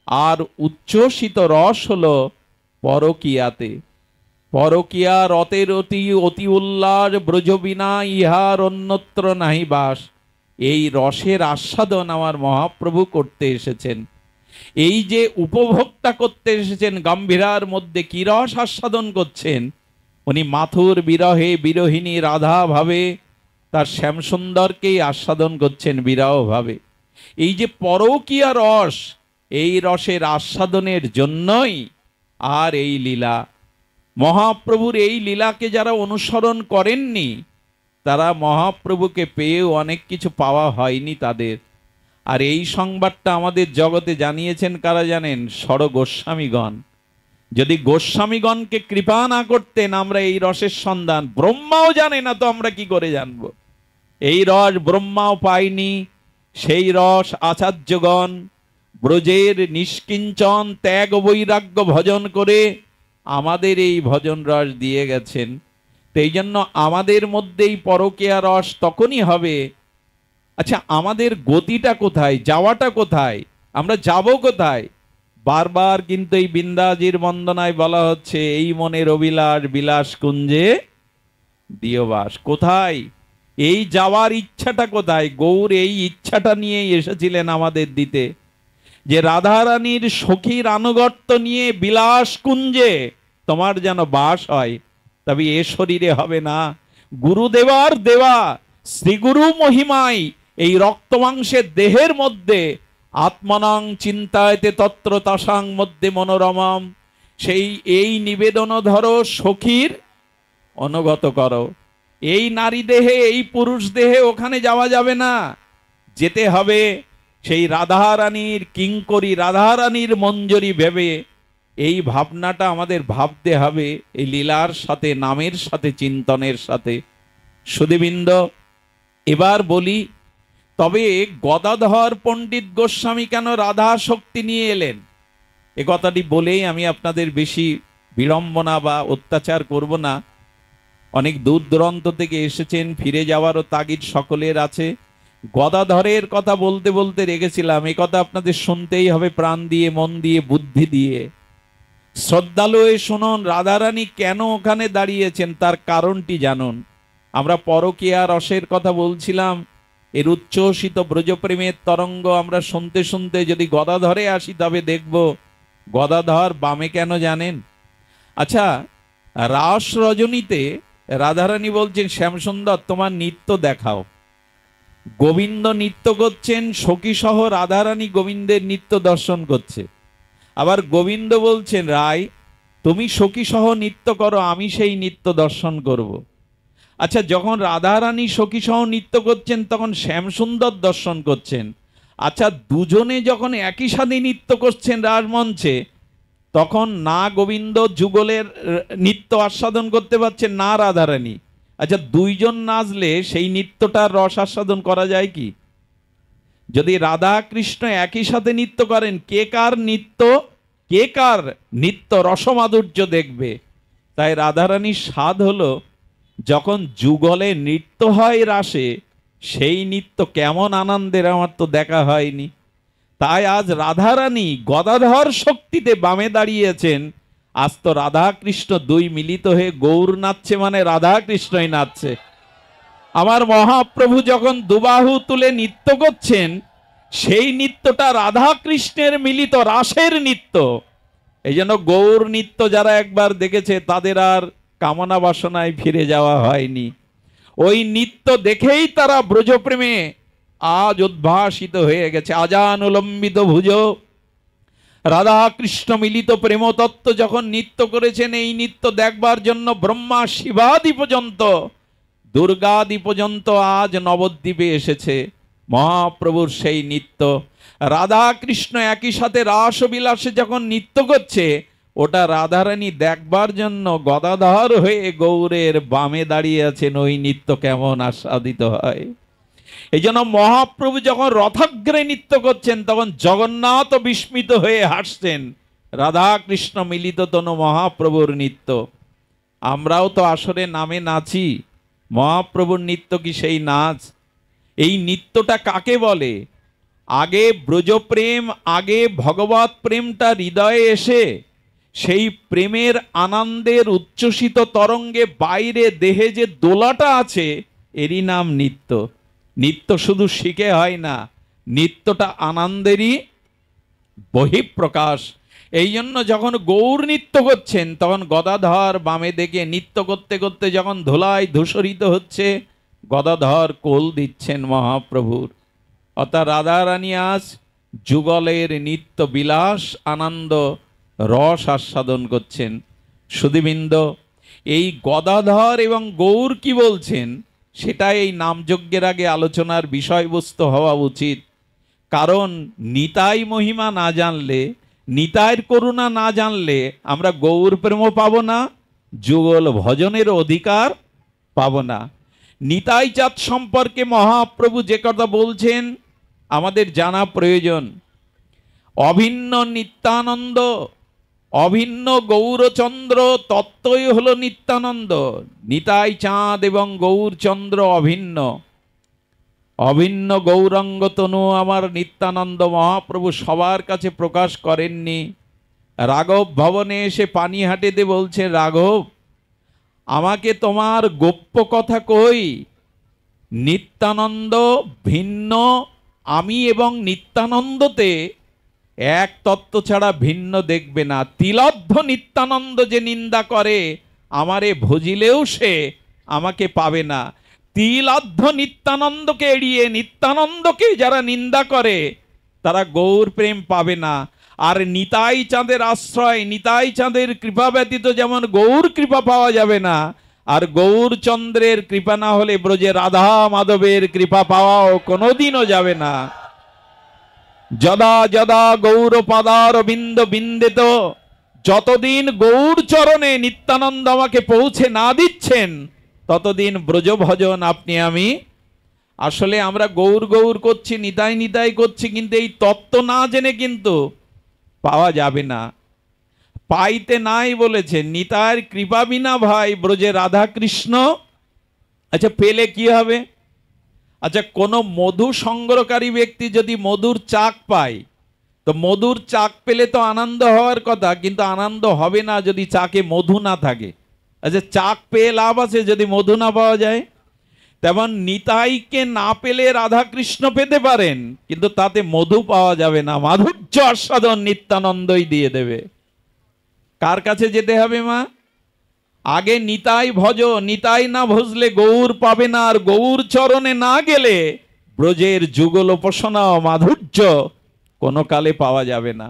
আর উচ্ছ্বসিত রস হলো পরকীয়াতে। পরকীয়া রতের অতি উল্লাস, ব্রজবিনা ইহার অন্যত্র নাহি বাস। এই রসের আস্বাদন আমার মহাপ্রভু করতে এসেছেন। এই যে উপভোক্তা করতে এসেছেন, গম্ভীরার মধ্যে কি রস আস্বাদন করছেন? উনি মাথুর বিরহে বিরহিনী রাধা ভাবে তার শ্যামসুন্দরকেই আস্বাদন করছেন বিরহ ভাবে। এই যে পরকীয়া রস, এই রসের আস্বাদনের জন্যই আর এই লীলা। মহাপ্রভুর এই লীলাকে যারা অনুসরণ করেননি, তারা মহাপ্রভুকে পেয়েও অনেক কিছু পাওয়া হয়নি তাদের। আর এই সংবাদটা আমাদের জগতে জানিয়েছেন কারা জানেন? ষড় গোস্বামীগণ। যদি গোস্বামীগণকে কৃপা না করতেন, আমরা এই রসের সন্ধান, ব্রহ্মাও জানে না, তো আমরা কি করে জানবো? এই রস ব্রহ্মাও পায়নি, সেই রস আচার্যগণ ব্রজের নিষ্কিঞ্চন ত্যাগ বৈরাগ্য ভজন করে আমাদের এই ভজন রস দিয়ে গেছেন। এই জন্য আমাদের মধ্যেই পরকীয়া রস তখনই হবে। আচ্ছা, আমাদের গতিটা কোথায়, যাওয়াটা কোথায়, আমরা যাব কোথায়? বারবার কিন্তু এই বিন্দাজির বন্দনায় বলা হচ্ছে, এই মনের অভিলাষ বিলাস কুঞ্জে দিয়বাস। কোথায় এই যাওয়ার ইচ্ছাটা কোথায়? গৌর এই ইচ্ছাটা নিয়েই এসেছিলেন আমাদের দিতে, যে রাধারানীর সখীর আনুগত্য নিয়ে বিলাস কুঞ্জে তোমার যেন বাস হয়। তবে এ শরীরে হবে না, গুরুদেবার দেওয়া শ্রীগুরু মহিমায় এই রক্তমাংসের দেহের মধ্যে আত্মনাং চিন্তায়তে তত্র তাসাং মধ্যে মনোরমম, সেই এই নিবেদন ধরো সখীর অনুগত করো। এই নারী দেহে, এই পুরুষ দেহে ওখানে যাওয়া যাবে না, যেতে হবে সেই রাধারানীর কিঙ্করী, রাধারানীর মঞ্জরি ভেবে। এই ভাবনাটা আমাদের ভাবতে হবে এই লীলার সাথে, নামের সাথে, চিন্তনের সাথে। সুধীবৃন্দ, এবার বলি, তবে গদাধর পণ্ডিত গোস্বামী কেন রাধা শক্তি নিয়ে এলেন? এ কথাটি বলেই আমি আপনাদের বেশি বিড়ম্বনা বা অত্যাচার করব না। অনেক দূর দূরান্ত থেকে এসেছেন, ফিরে যাওয়ারও তাগিদ সকলের আছে। গদাধরের কথা বলতে বলতে রেগেছিলাম, এ কথা আপনাদের শুনতেই হবে প্রাণ দিয়ে, মন দিয়ে, বুদ্ধি দিয়ে। শ্রদ্ধালু হয়ে শুনুন, রাধারানী কেন ওখানে দাঁড়িয়েছেন তার কারণটি জানুন। আমরা পরকীয়া রসের কথা বলছিলাম, এর উচ্ছ্বসিত ব্রজপ্রেমের তরঙ্গ আমরা শুনতে শুনতে যদি গদাধরে আসি, তবে দেখব গদাধর বামে কেন জানেন? আচ্ছা, রাস রজনীতে রাধারানী বলছেন, শ্যামসুন্দর তোমার নৃত্য দেখাও। গোবিন্দ নৃত্য করছেন, সখী সহ রাধারানী গোবিন্দের নৃত্য দর্শন করছে। আবার গোবিন্দ বলছেন, রায় তুমি সখী সহ নৃত্য করো, আমি সেই নৃত্য দর্শন করব। আচ্ছা, যখন রাধারানী সখী সহ নৃত্য করছেন, তখন শ্যামসুন্দর দর্শন করছেন। আচ্ছা, দুজনে যখন একই সাথে নৃত্য করছেন রাজমঞ্চে, তখন না গোবিন্দ যুগলের নৃত্য আস্বাদন করতে পারছেন, না রাধারানী। আচ্ছা, দুইজন নাচলে সেই নৃত্যটার রস আস্বাদন করা যায় কি? যদি রাধা কৃষ্ণ একই সাথে নৃত্য করেন, কে কার নৃত্য রসমাধুর্য দেখবে? তাই রাধারানীর স্বাদ হলো, যখন যুগলে নৃত্য হয় রাসে, সেই নৃত্য কেমন আনন্দের আমার তো দেখা হয়নি। তাই আজ রাধারানী গদাধর শক্তিতে বামে দাঁড়িয়েছেন। আজ তো রাধা কৃষ্ণ দুই মিলিত হয়ে গৌর নাচছে, মানে রাধা কৃষ্ণই নাচছে। আমার মহাপ্রভু যখন দুবাহু তুলে নৃত্য করছেন, সেই নৃত্যটা রাধা কৃষ্ণের মিলিত রাসের নৃত্য। এই জন্য গৌর নৃত্য যারা একবার দেখেছে তাদের আর কামনা বাসনায় ফিরে যাওয়া হয়নি। ওই নৃত্য দেখেই তারা ব্রজপ্রেমে আজ উদ্ভাসিত হয়ে গেছে। আজানুলম্বিত ভুজ রাধা কৃষ্ণ মিলিত প্রেমতত্ত্ব যখন নৃত্য করেছেন, এই নৃত্য দেখবার জন্য ব্রহ্মা শিবাদি পর্যন্ত, দুর্গাদি পর্যন্ত আজ নবদ্বীপে এসেছে মহাপ্রভুর সেই নৃত্য। রাধা কৃষ্ণ একই সাথে রাসবিলাসে যখন নৃত্য করছে, ওটা রাধারানী দেখবার জন্য গদাধর হয়ে গৌরের বামে দাঁড়িয়ে আছেন। ওই নৃত্য কেমন আস্বাদিত হয়। এই জন্য মহাপ্রভু যখন রথাগ্রে নৃত্য করছেন, তখন জগন্নাথ বিস্মিত হয়ে হাসছেন। রাধা কৃষ্ণ মিলিত তনু মহাপ্রভুর নৃত্য। আমরাও তো আসরে নামে নাচি, মহাপ্রভুর নৃত্য কি সেই নাচ? এই নৃত্যটা কাকে বলে? আগে ব্রজপ্রেম, আগে ভগবত প্রেমটা হৃদয়ে এসে সেই প্রেমের আনন্দের উচ্ছ্বসিত তরঙ্গে বাইরে দেহে যে দোলাটা আছে, এরই নাম নৃত্য। নৃত্য শুধু শিখে হয় না, নৃত্যটা আনন্দেরই বহিঃপ্রকাশ। এই জন্য যখন গৌর নৃত্য করছেন, তখন গদাধর বামে দেখে নৃত্য করতে করতে যখন ধুলায় ধূসরিত হচ্ছে, গদাধর কোল দিচ্ছেন মহাপ্রভুর। অর্থাৎ রাধারানী আজ যুগলের নিত্য বিলাস আনন্দ রস আস্বাদন করছেন। সুধীবৃন্দ, এই গদাধর এবং গৌর কি বলছেন, সেটা এই নামযজ্ঞের আগে আলোচনার বিষয়বস্তু হওয়া উচিত। কারণ নিতাই মহিমা না জানলে, নিতাইয়ের করুণা না জানলে আমরা গৌর প্রেমও পাবো না, যুগল ভজনের অধিকার পাবো না। নিতাই চাঁদ সম্পর্কে মহাপ্রভু যে কথা বলছেন আমাদের জানা প্রয়োজন। অভিন্ন নিত্যানন্দ, অভিন্ন গৌরচন্দ্র তত্ত্বই হলো নিত্যানন্দ। নিতাই চাঁদ এবং গৌরচন্দ্র অভিন্ন। অভিন্ন গৌরাঙ্গ তনু আমার নিত্যানন্দ মহাপ্রভু সবার কাছে প্রকাশ করেননি। রাঘব ভবনে এসে পানিহাটিতে বলছে, রাঘব আমাকে তোমার গোপ্য কথা কই। নিত্যানন্দ ভিন্ন, আমি এবং নিত্যানন্দতে এক তত্ত্ব ছাড়া ভিন্ন দেখবে না। তিলধ্ব নিত্যানন্দ যে নিন্দা করে, আমারে ভজিলেও সে আমাকে পাবে না। তিলধ্ব নিত্যানন্দকে এড়িয়ে নিত্যানন্দকে যারা নিন্দা করে, তারা গৌর প্রেম পাবে না। আর নিতাই চাঁদের আশ্রয়, নিতাই চাঁদের কৃপা ব্যতীত যেমন গৌর কৃপা পাওয়া যাবে না, আর গৌরচন্দ্রের কৃপা না হলে ব্রজে রাধা মাধবের কৃপা পাওয়াও কোনোদিনও যাবে না। যদা যদা গৌর পাদার বিন্দ বিন্দিত, যতদিন গৌর চরণে নিত্যানন্দ আমাকে পৌঁছে না দিচ্ছেন, ততদিন ব্রজ ভজন আপনি আমি। আসলে আমরা গৌর গৌর করছি, নিতাই নিতাই করছি, কিন্তু এই তত্ত্ব না জেনে কিন্তু পাওয়া যাবে না। পাইতে নাই বলেছে, নিতাইয়ের কৃপা বিনা ভাই ব্রজে রাধা কৃষ্ণ। আচ্ছা পেলে কি হবে? আচ্ছা কোনো মধু সংগ্রহকারী ব্যক্তি যদি মধুর চাক পায়, তো মধুর চাক পেলে তো আনন্দ হওয়ার কথা, কিন্তু আনন্দ হবে না যদি চাকে মধু না থাকে। আচ্ছা চাক পেয়ে লাভ আছে যদি মধু না পাওয়া যায়? তেমন নিতাইকে না পেলে রাধা কৃষ্ণ পেতে পারেন, কিন্তু তাতে মধু পাওয়া যাবে না। মাধুর্য আস্বাদন নিত্যানন্দই দিয়ে দেবে। কার কাছে যেতে হবে মা? আগে নিতাই ভজ, নিতাই না ভজলে গৌর পাবে না, আর গৌর চরণে না গেলে ব্রজের যুগল উপাসনা ও মাধুর্য কোনো কালে পাওয়া যাবে না।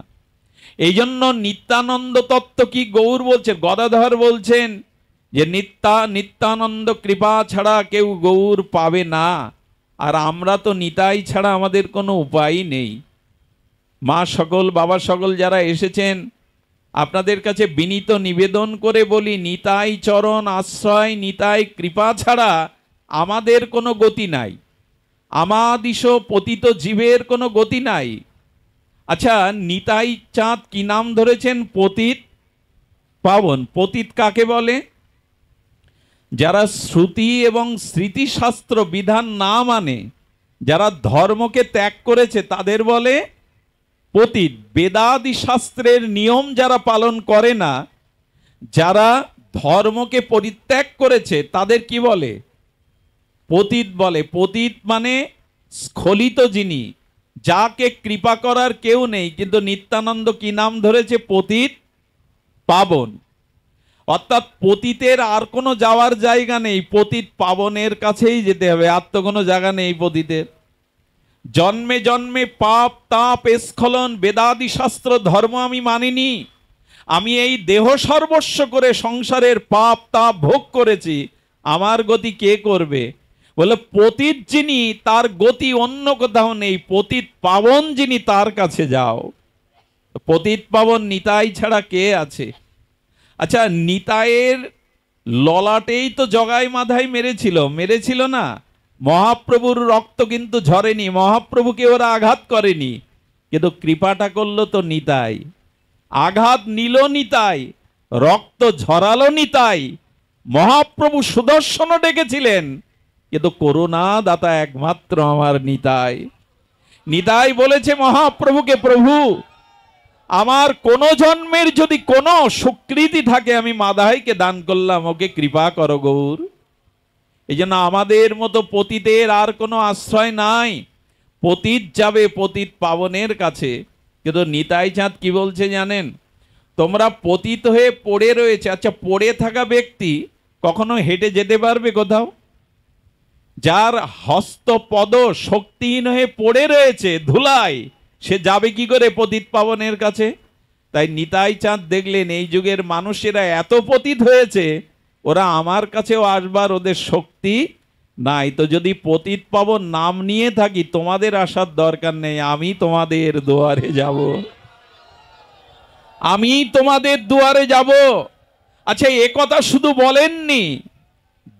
এই জন্য নিত্যানন্দ তত্ত্ব কি গৌর বলছেন, গদাধর বলছেন যে নিত্যানন্দ কৃপা ছাড়া কেউ গৌর পাবে না। আর আমরা তো নিতাই ছাড়া আমাদের কোনো উপায় নেই। মা সকল, বাবা সকল যারা এসেছেন, আপনাদের কাছে বিনীত নিবেদন করে বলি, নিতাই চরণ আশ্রয়, নিতাই কৃপা ছাড়া আমাদের কোনো গতি নাই। আমাদিশ পতিত জীবের কোনো গতি নাই। আচ্ছা নিতাই চাঁদ কি নাম ধরেছেন? পতিত পাবন। পতিত কাকে বলে? যারা শ্রুতি এবং স্মৃতিশাস্ত্র বিধান না মানে, যারা ধর্মকে ত্যাগ করেছে, তাদের বলে পতিত। বেদাদি শাস্ত্রের নিয়ম যারা পালন করে না, যারা ধর্মকে পরিত্যাগ করেছে, তাদের কি বলে? পতিত বলে। পতিত মানে স্খলিত যিনি, যাকে কৃপা করার কেউ নেই। কিন্তু নিত্যানন্দ কি নাম ধরেছে? পতিত পাবন। অর্থাৎ পতিতের আর কোনো যাওয়ার জায়গা নেই, পতিত পাবনের কাছেই যেতে হবে। আর তো কোনো জায়গা নেই পতিতের। জন্মে জন্মে পাপ তাপ স্খলন বেদাদি শাস্ত্র ধর্ম আমি মানিনি, আমি এই দেহ সর্বস্ব করে সংসারের পাপ তাপ ভোগ করেছি, আমার গতি কে করবে? বলে পতিত যিনি, তার গতি অন্য কোথাও নেই। পতিত পাবন যিনি, তার কাছে যাও। পতিত পাবন নিতাই ছাড়া কে আছে? আচ্ছা, নিতাইয়ের ললাটেই তো জগাই মাধাই মেরেছিল না? মহাপ্রভুর রক্ত কিন্তু ঝরেনি, মহাপ্রভুকে ওরা আঘাত করেনি, কিন্তু কৃপাটা করলো তো নিতাই। আঘাত নিল নিতাই, রক্ত ঝরালো নিতাই। মহাপ্রভু সুদর্শনও ডেকেছিলেন, কিন্তু করুণা দাতা একমাত্র আমার নিতাই। নিতাই বলেছে মহাপ্রভুকে, প্রভু আমার কোন জন্মের যদি কোনো সুকৃতি থাকে, আমি মাদাইকে দান করলাম, ওকে কৃপা করো গৌর। এই জন্য আমাদের মতো পতিতের আর কোনো আশ্রয় নাই। পতিত যাবে পতিত পাবনের কাছে। কিন্তু নিতাই চাঁদ কি বলছে জানেন? তোমরা পতিত হয়ে পড়ে রয়েছে। আচ্ছা, পড়ে থাকা ব্যক্তি কখনো হেঁটে যেতে পারবে কোথাও? যার হস্ত পদ শক্তিহীন হয়ে পড়ে রয়েছে ধুলায়, সে যাবে কি করে পতিত পাবনের কাছে? তাই নিতাই চাঁদ দেখলেন এই যুগের মানুষেরা এত পতিত হয়েছে, ওরা আমার কাছেও আসবার ওদের শক্তি নাই। তো যদি পতিত পাবন নাম নিয়ে থাকি, তোমাদের আসার দরকার নেই, আমি তোমাদের দুয়ারে যাব, আমি তোমাদের দুয়ারে যাব। আচ্ছা, এ কথা শুধু বলেননি,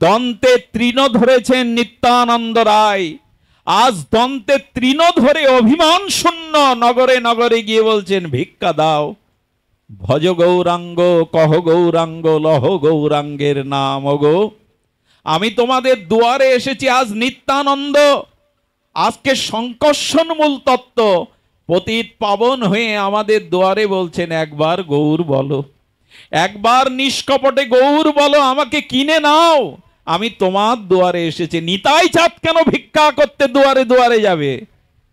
দন্তে তৃণ ধরেছেন নিত্যানন্দ রায়। আজ দন্তে তৃণ ধরে অভিমান শূন্য নগরে নগরে গিয়ে বলছেন, ভিক্ষা দাও, ভজ গৌরাঙ্গ, কহ গৌরাঙ্গ, লহ গৌরাঙ্গের নাম গো। আমি তোমাদের দুয়ারে এসেছি আজ নিত্যানন্দ। আজকে সংকর্ষণ মূল তত্ত্ব পতিত পাবন হয়ে আমাদের দুয়ারে বলছেন, একবার গৌর বলো, একবার নিষ্কপটে গৌর বলো, আমাকে কিনে নাও, আমি তোমার দুয়ারে এসেছি। নিতাই চাঁদ কেন ভিক্ষা করতে দুয়ারে দুয়ারে যাবে?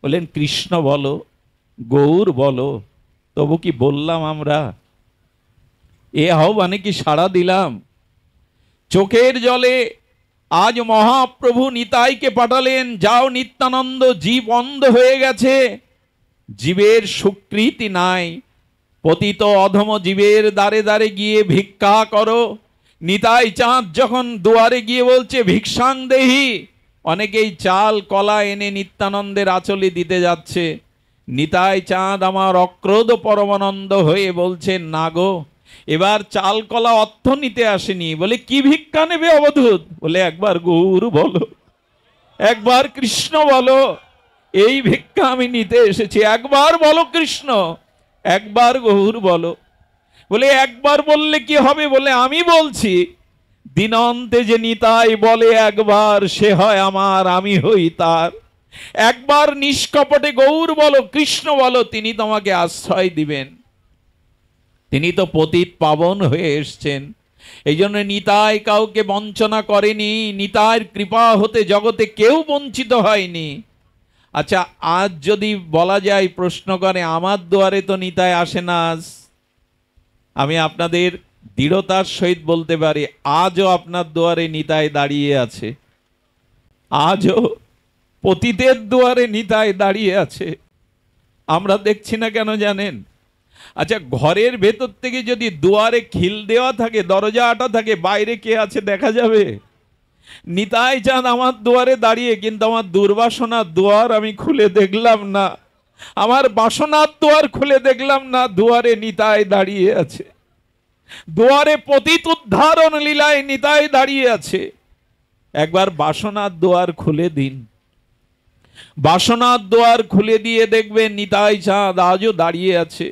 বলেন, কৃষ্ণ বলো, গৌর বলো। তবু কি বললাম আমরা? এ আহ্বানে কি সাড়া দিলাম? চোখের জলে আজ মহাপ্রভু নিতাইকে পাঠালেন, যাও নিত্যানন্দ, জীব অন্ধ হয়ে গেছে, জীবের স্বীকৃতি নাই, পতিত অধম জীবের দ্বারে দ্বারে গিয়ে ভিক্ষা করো। নিতাই চাঁদ যখন দুয়ারে গিয়ে বলছে ভিক্ষাং দেহি, অনেকেই চাল কলা এনে নিত্যানন্দের আঁচলে দিতে যাচ্ছে। নিতাই চাঁদ আমার অক্রোধ পরমানন্দ হয়ে বলছেন, না গো, এবার চাল কলা অর্থ নিতে আসেনি। বলে, কি ভিক্ষা নেবে অবধূত? বলে, একবার গৌর বলো, একবার কৃষ্ণ বলো, এই ভিক্ষা আমি নিতে এসেছি, একবার বলো কৃষ্ণ, একবার গৌর বলো। বলে, একবার বললে কি হবে? বলে, আমি বলছি, দিনন্তে যে নিতাই বলে একবার, সে হয় আমার, আমি হই তার। একবার নিষ্কপটে গৌর বলো, কৃষ্ণ বলো, তিনি তোমাকে আশ্রয় দিবেন। তিনি তো পতিত পাবন হয়ে এসছেন। এই জন্য নিতাই কাউকে বঞ্চনা করেনি, নিতাইয়ের কৃপা হতে জগতে কেউ বঞ্চিত হয়নি। আচ্ছা, আজ যদি বলা যায়, প্রশ্ন করে, আমার দুয়ারে তো নিতাই আসে না আজ, আমি আপনাদের দৃঢ়তার সহিত বলতে পারি, আজও আপনার দুয়ারে নিতাই দাঁড়িয়ে আছে। আজও পতিতের দুয়ারে নিতাই দাঁড়িয়ে আছে। আমরা দেখছি না কেন জানেন? আচ্ছা, ঘরের ভেতর থেকে যদি দুয়ারে খিল দেওয়া থাকে, দরজা আটা থাকে, বাইরে কে আছে দেখা যাবে? নিতাই চাঁদ আমার দুয়ারে দাঁড়িয়ে, কিন্তু আমার দুর্বাসনার দুয়ার আমি খুলে দেখলাম না, আমার বাসনার দুয়ার খুলে দেখলাম না, দুয়ারে নিতাই দাঁড়িয়ে আছে। দুয়ারে পতিত উদ্ধারণ লীলায় নিতাই দাঁড়িয়ে আছে। একবার বাসনার দুয়ার খুলে দিন, বাসনার দুয়ার খুলে দিয়ে দেখবেন নিতাই চাঁদ আজও দাঁড়িয়ে আছে।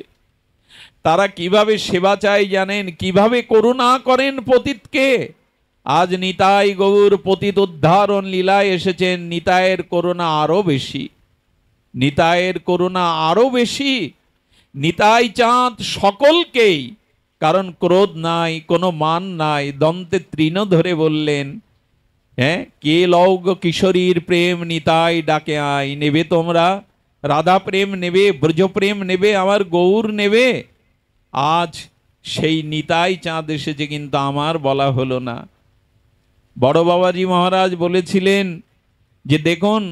তারা কিভাবে সেবা চায় জানেন? কিভাবে করুণা করেন পতিতকে। আজ নিতাই গৌর পতিত উদ্ধারণ লীলায় এসেছেন, নিতাইয়ের করুণা আরো বেশি, নিতাইয়ের করুণা আরো বেশি। নিতাই চাঁদ সকলকেই, কারণ ক্রোধ নাই, কোনো মান নাই, দন্তে তৃণ ধরে বললেন, হ্যাঁ, কে লৌগ কিশোরীর প্রেম নিতাই ডাকে আয়, নেবে তোমরা রাধা প্রেম নেবে, ব্রজ প্রেম নেবে, আমার গৌর নেবে? আজ সেই নিতাই চাঁদ এসেছে, কিন্তু আমার বলা হলো না। বড় বাবাজি মহারাজ বলেছিলেন যে দেখুন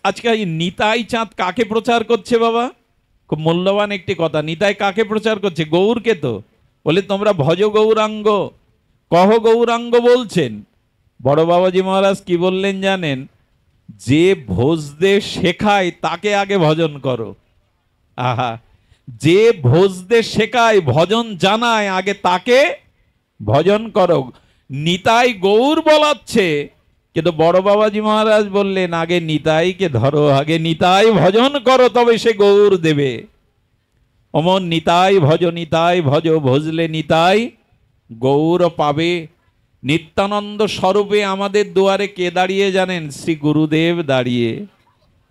আজকে এই নিতাই চাঁদ কাকে প্রচার করছে বাবা? খুব মূল্যবান একটি কথা। নিতাই কাকে প্রচার করছে? গৌরকে তো। বলে তোমরা ভজ গৌরাঙ্গ, কহ গৌরাঙ্গ বলছেন। বড় বাবাজি মহারাজ কি বললেন জানেন? যে ভোজদে শেখায় তাকে আগে ভজন করো। আহা, যে ভোজদে শেখায়, ভজন জানায়, আগে তাকে ভজন করো। নিতাই গৌর বলাচ্ছে, কিন্তু বড় বাবাজি মহারাজ বললেন আগে নিতাইকে ধরো, আগে নিতাই ভজন করো, তবে সে গৌর দেবে। অমন নিতাই ভজ, ভজলে নিতাই গৌর পাবে। নিত্যানন্দ স্বরূপে আমাদের দুয়ারে কে দাঁড়িয়ে জানেন? শ্রী গুরুদেব দাঁড়িয়ে।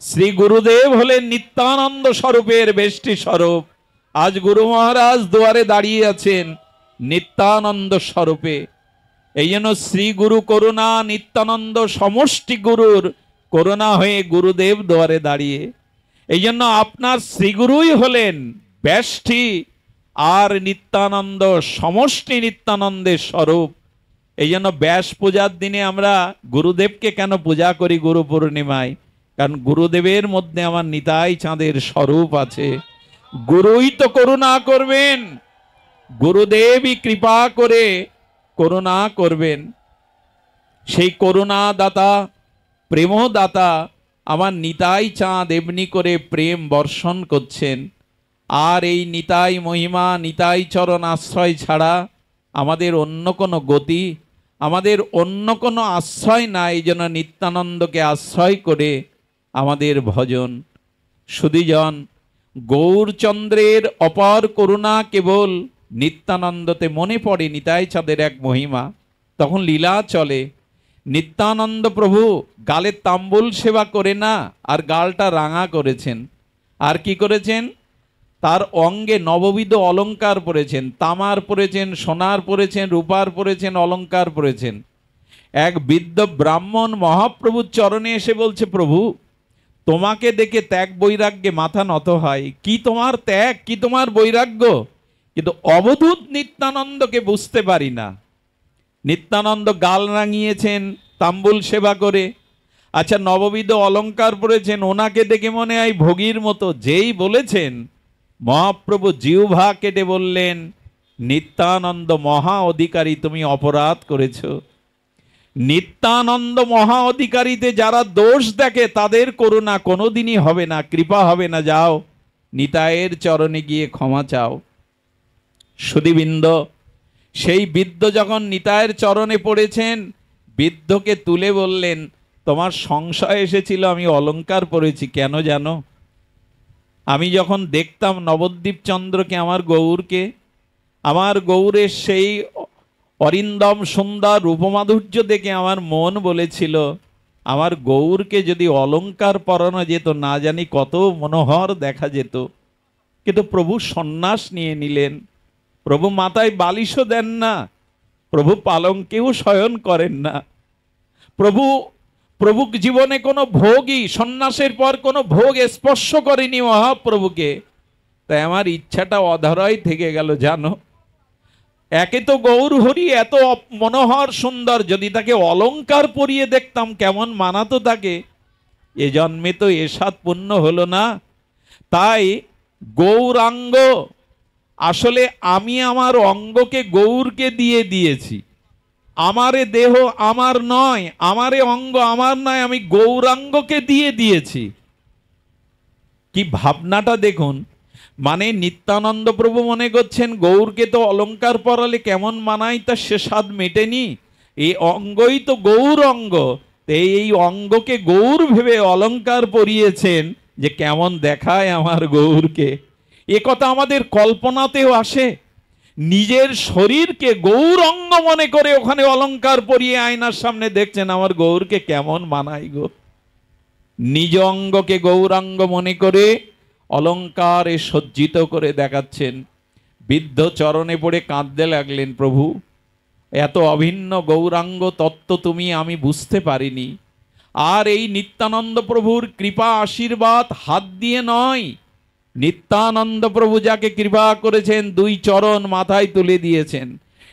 শ্রী গুরুদেব হলেন নিত্যানন্দ স্বরূপের বেষ্টি স্বরূপ। আজ গুরু মহারাজ দুয়ারে দাঁড়িয়ে আছেন নিত্যানন্দ স্বরূপে। এই জন্য শ্রী গুরু করুণা, নিত্যানন্দ সমষ্টি গুরুর করুণা হয়ে গুরুদেব দুয়ারে দাঁড়িয়ে। এই জন্য আপনার শ্রীগুরুই হলেন ব্যষ্টি, আর নিত্যানন্দ সমষ্টি নিত্যানন্দের স্বরূপ। এই জন্য ব্যাস পূজার দিনে আমরা গুরুদেবকে কেন পূজা করি? গুরু পূর্ণিমায়, কারণ গুরুদেবের মধ্যে আমার নিতাই চাঁদের স্বরূপ আছে। গুরুই তো করুণা করবেন, গুরুদেবই কৃপা করে করুণা করবেন। সেই করুণা দাতা, প্রেমদাতা আমার নিতাই চাঁদ এমনি করে প্রেম বর্ষণ করছেন। আর এই নিতাই মহিমা, নিতাই চরণ আশ্রয় ছাড়া আমাদের অন্য কোনো গতি, আমাদের অন্য কোনো আশ্রয় নাই। যেন নিত্যানন্দকে আশ্রয় করে আমাদের ভজন। সুধীজন, গৌরচন্দ্রের অপার করুণা কেবল নিত্যানন্দতে মনে পড়ে নিতাই চাঁদের এক মহিমা। তখন লীলা চলে। নিত্যানন্দ প্রভু গালে তাম্বুল সেবা করে না, আর গালটা রাঙা করেছেন। আর কি করেছেন? তার অঙ্গে নববিধ অলঙ্কার পরেছেন, তামার পরেছেন, সোনার পরেছেন, রূপার পরেছেন, অলঙ্কার পরেছেন। এক বৃদ্ধ ব্রাহ্মণ মহাপ্রভুর চরণে এসে বলছে, প্রভু তোমাকে দেখে ত্যাগ বৈরাগ্যে মাথা নত হয়। কি তোমার ত্যাগ, কি তোমার বৈরাগ্য? কিন্তু অবধূত নিত্যানন্দকে বুঝতে পারি না। নিত্যানন্দ গাল রাঙিয়েছেন তাম্বুল সেবা করে, আচ্ছা নববিধ অলঙ্কার পরেছেন, ওনাকে দেখে মনে হয় ভোগীর মতো। যেই বলেছেন মহাপ্রভু জিহ্বা কেটে বললেন, নিত্যানন্দ মহা অধিকারী, তুমি অপরাধ করেছ। নিত্যানন্দ মহা অধিকারীতে যারা দোষ দেখে তাদের করুণা কোনোদিনই হবে না, কৃপা হবে না। যাও নিতাইয়ের চরণে গিয়ে ক্ষমা চাও। সুধীবৃন্দ, সেই বৃদ্ধ যখন নিতাইয়ের চরণে পড়েছেন, বৃদ্ধকে তুলে বললেন, তোমার সংশয় এসেছিল আমি অলঙ্কার পরেছি, কেন জানো? আমি যখন দেখতাম নবদ্বীপ চন্দ্রকে, আমার গৌরকে, আমার গৌরের সেই অরিন্দম সুন্দর রূপমাধুর্য দেখে আমার মন বলেছিল, আমার গৌরকে যদি অলঙ্কার পরানো যেত, না জানি কত মনোহর দেখা যেত। কিন্তু প্রভু সন্ন্যাস নিয়ে নিলেন। প্রভু মাথায় বালিশও দেন না, প্রভু পালঙ্কেও শয়ন করেন না। প্রভু জীবনে কোনো ভোগই, সন্ন্যাসের পর কোনো ভোগ স্পর্শ করেনি মহাপ্রভুকে। তাই আমার ইচ্ছাটা অধরাই থেকে গেল জানো। একে তো গৌর হরি এত মনোহর সুন্দর, যদি তাকে অলঙ্কার পরিয়ে দেখতাম কেমন মানাতো তাকে। এ জন্মে তো এ সাত পুণ্য হলো না। তাই গৌরাঙ্গ, আসলে আমি আমার অঙ্গকে গৌরকে দিয়ে দিয়েছি। আমারে দেহ আমার নয়, আমারে অঙ্গ আমার নয়, আমি গৌরাঙ্গকে দিয়ে দিয়েছি। কি ভাবনাটা দেখুন। মানে নিত্যানন্দ প্রভু মনে করছেন গৌরকে তো অলঙ্কার পরালে কেমন মানায়, তা সে স্বাদ মেটেনি। এই অঙ্গই তো গৌর অঙ্গ, এই অঙ্গকে গৌর ভেবে অলঙ্কার পরিয়েছেন যে কেমন দেখায় আমার গৌরকে। এ কথা আমাদের কল্পনাতেও আসে। নিজের শরীরকে গৌরঙ্গ মনে করে ওখানে অলঙ্কার পরিয়ে আয়নার সামনে দেখছেন আমার গৌরকে কেমন মানায় গো। নিজ অঙ্গকে গৌরাঙ্গ মনে করে অলঙ্কারে সজ্জিত করে দেখাচ্ছেন। বৃদ্ধ চরণে পড়ে কাঁদতে লাগলেন, প্রভু এত অভিন্ন গৌরাঙ্গ তত্ত্ব তুমি আমি বুঝতে পারিনি। আর এই নিত্যানন্দ প্রভুর কৃপা আশীর্বাদ হাত দিয়ে নয়, নিত্যানন্দ প্রভু যাকে কৃপা করেছেন দুই চরণ মাথায় তুলে দিয়েছেন।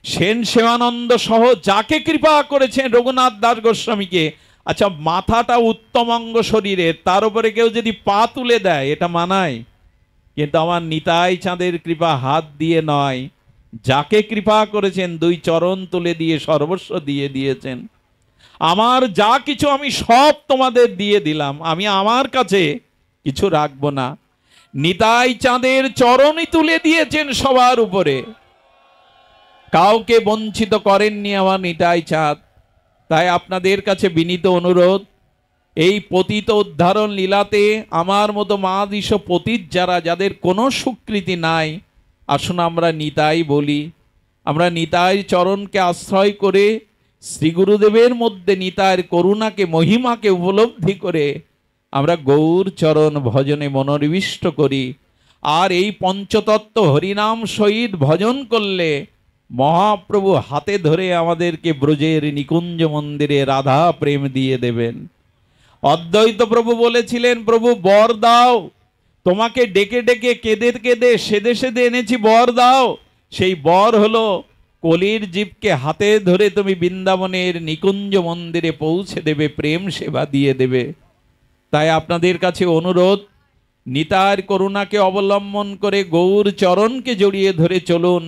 সেন সেবানন্দ সহ যাকে কৃপা করেছেন রঘুনাথ দাস গোস্বামীকে, আচ্ছা মাথাটা উত্তম অঙ্গ শরীরের, তার উপরে কেউ যদি পা তুলে দেয় এটা মানায়? কিন্তু আমার নিতাই চাঁদের কৃপা হাত দিয়ে নয়, যাকে কৃপা করেছেন দুই চরণ তুলে দিয়ে সর্বস্ব দিয়ে দিয়েছেন। আমার যা কিছু আমি সব তোমাদের দিয়ে দিলাম, আমি আমার কাছে কিছু রাখবো না। নিতাই চাঁদের চরণই তুলে দিয়েছেন সবার উপরে, কাউকে বঞ্চিত করেননি আমার নিতাই চাঁদ। তাই আপনাদের কাছে বিনীত অনুরোধ, এই পতিত উদ্ধারণ লীলাতে আমার মতো মহাদিশ পতিত যারা, যাদের কোনো স্বীকৃতি নাই, আসুন আমরা নিতাই বলি। আমরা নিতাই চরণকে আশ্রয় করে শ্রী গুরুদেবের মধ্যে নিতাইয়ের করুণাকে মহিমাকে উপলব্ধি করে আমরা গৌর চরণ ভজনে মনোনিবিষ্ট করি। আর এই পঞ্চতত্ত্ব হরিনাম সহিত ভজন করলে মহাপ্রভু হাতে ধরে আমাদেরকে ব্রজের নিকুঞ্জ মন্দিরে রাধা প্রেম দিয়ে দেবেন। অদ্বৈত প্রভু বলেছিলেন, প্রভু বর দাও, তোমাকে ডেকে ডেকে কেঁদে কেঁদে সেদে সেদে এনেছি, বর দাও। সেই বর হলো কলির জীবকে হাতে ধরে তুমি বৃন্দাবনের নিকুঞ্জ মন্দিরে পৌঁছে দেবে, প্রেম সেবা দিয়ে দেবে। তাই আপনাদের কাছে অনুরোধ, নিতাইয়ের করুণাকে অবলম্বন করে গৌর চরণকে জড়িয়ে ধরে চলুন।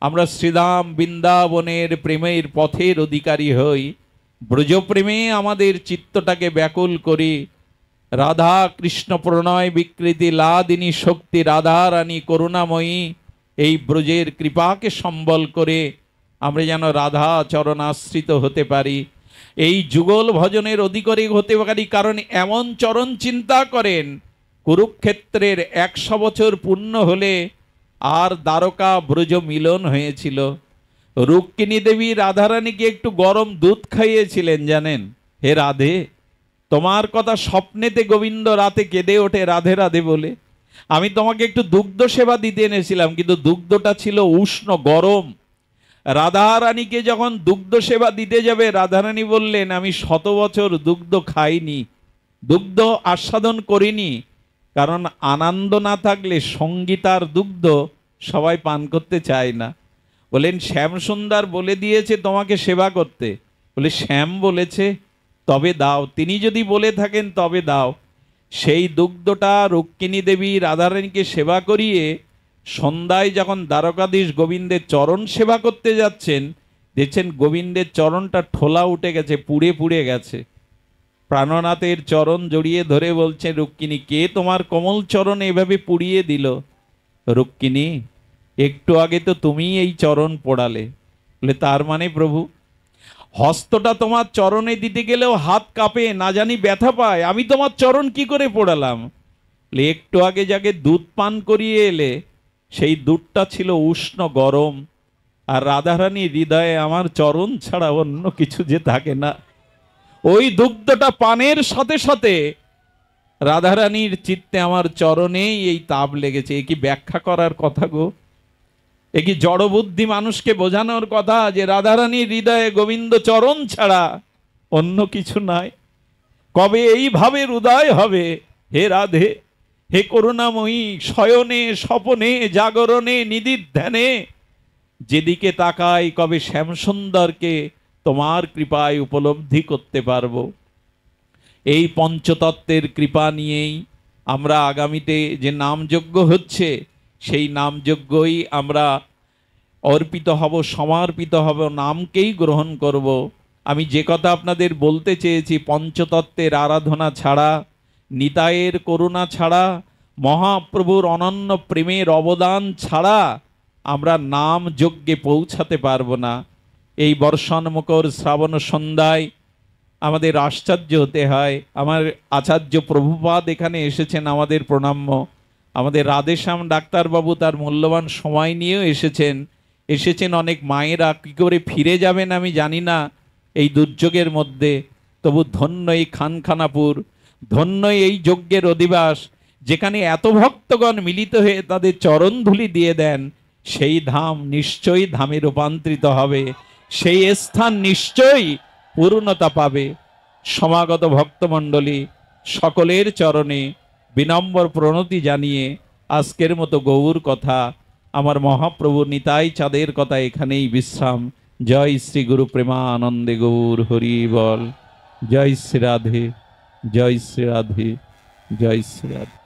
আমরা শ্রীধাম বৃন্দাবনের প্রেমের পথের অধিকারী হই, ব্রজপ্রেমে আমাদের চিত্তটাকে ব্যাকুল করি। রাধা কৃষ্ণ প্রণয় বিকৃতি লাদিনী শক্তি রাধা রানী করুণাময়ী, এই ব্রজের কৃপাকে সম্বল করে আমরা যেন রাধা চরণাশ্রিত হতে পারি, এই যুগল ভজনের অধিকারী হতে পারি। কারণ এমন চরণ চিন্তা করেন, কুরুক্ষেত্রের 100 বছর পূর্ণ হলে আর দ্বারকা ব্রজ মিলন হয়েছিল। রুক্মিণী দেবী রাধারানীকে একটু গরম দুধ খাইয়েছিলেন, জানেন? হে রাধে, তোমার কথা স্বপ্নেতে গোবিন্দ রাতে কেঁদে ওঠে রাধে রাধে বলে। আমি তোমাকে একটু দুগ্ধ সেবা দিতে এনেছিলাম, কিন্তু দুগ্ধটা ছিল উষ্ণ গরম। রাধারানীকে যখন দুগ্ধ সেবা দিতে যাবে, রাধারানী বললেন, আমি 100 বছর দুগ্ধ খাইনি, দুগ্ধ আস্বাদন করিনি। কারণ আনন্দ না থাকলে সঙ্গীতার দুগ্ধ সবাই পান করতে চায় না। বলেন, শ্যামসুন্দর বলে দিয়েছে তোমাকে সেবা করতে। বলে, শ্যাম বলেছে? তবে দাও। তিনি যদি বলে থাকেন তবে দাও। সেই দুগ্ধটা রুক্মিণী দেবী রাধারানীকে সেবা করিয়ে সন্ধ্যায় যখন দ্বারকাধীশ গোবিন্দের চরণ সেবা করতে যাচ্ছেন, দেখছেন গোবিন্দের চরণটা ঠোলা উঠে গেছে, পুড়ে পুড়ে গেছে। প্রাণনাথের চরণ জড়িয়ে ধরে বলছে, রুক্মিণী, কে তোমার কমল চরণ এভাবে পুড়িয়ে দিল? রুক্মিণী, একটু আগে তো তুমি এই চরণ পোড়ালে। বলে, তার মানে প্রভু? হস্তটা তোমার চরণে দিতে গেলেও হাত কাঁপে, না জানি ব্যথা পায়, আমি তোমার চরণ কি করে পোড়ালাম? একটু আগে যাকে দুধ পান করিয়ে এলে, সেই দুধটা ছিল উষ্ণ গরম। আর রাধারানী হৃদয়ে আমার চরণ ছাড়া অন্য কিছু যে থাকে না। ওই দুগ্ধটা পানের সাথে সাথে রাধারানীর চিত্তে আমার চরণেই এই তাপ লেগেছে। এ কি ব্যাখ্যা করার কথা গো? এ কি জড়বুদ্ধি মানুষকে বোঝানোর কথা যে রাধারানীর হৃদয়ে গোবিন্দ চরণ ছাড়া অন্য কিছু নাই? কবে এইভাবে হৃদয় হবে? হে রাধে, হে করুণাময়ী, শয়নে স্বপনে জাগরণে নিদির ধ্যানে যেদিকে তাকাই, কবে শ্যামসুন্দরকে তোমার কৃপায় উপলব্ধি করতে পারবো। এই পঞ্চতত্ত্বের কৃপা নিয়েই আমরা আগামীতে যে নামযজ্ঞ হচ্ছে, সেই নামযজ্ঞই আমরা অর্পিত হব, সমর্পিত হব, নামকেই গ্রহণ করব। আমি যে কথা আপনাদের বলতে চেয়েছি, পঞ্চতত্ত্বের আরাধনা ছাড়া, নিতাইয়ের করুণা ছাড়া, মহাপ্রভুর অনন্য প্রেমের অবদান ছাড়া আমরা নাম যজ্ঞে পৌঁছাতে পারবো না। এই বর্ষণমুখর শ্রাবণ সন্ধ্যায় আমাদের আশ্চর্য হতে হয়। আমার আচার্য প্রভুপাদ এখানে এসেছেন, আমাদের প্রণাম্য। আমাদের রাধেশ্যাম ডাক্তারবাবু তার মূল্যবান সময় নিয়েও এসেছেন। অনেক মায়েরা কী করে ফিরে যাবেন আমি জানি না এই দুর্যোগের মধ্যে। তবু ধন্য এই খানখানাপুর, ধন্য এই যজ্ঞের অধিবাস। যেখানে এত ভক্তগণ মিলিত হয়ে তাদের চরণ ধুলি দিয়ে দেন, সেই ধাম নিশ্চয়ই ধামে রূপান্তরিত হবে, সেই স্থান নিশ্চয়ই পূর্ণতা পাবে। সমাগত ভক্তমণ্ডলী সকলের চরণে বিনম্র প্রণতি জানিয়ে আজকের মতো গৌর কথা, আমার মহাপ্রভু নিতাই চাঁদের কথা এখানেই বিশ্রাম। জয় শ্রী গুরু প্রেমানন্দে গৌর হরি বল। জয় শ্রী রাধে, জয় শ্রী রাধে, জয় শ্রী রাধে।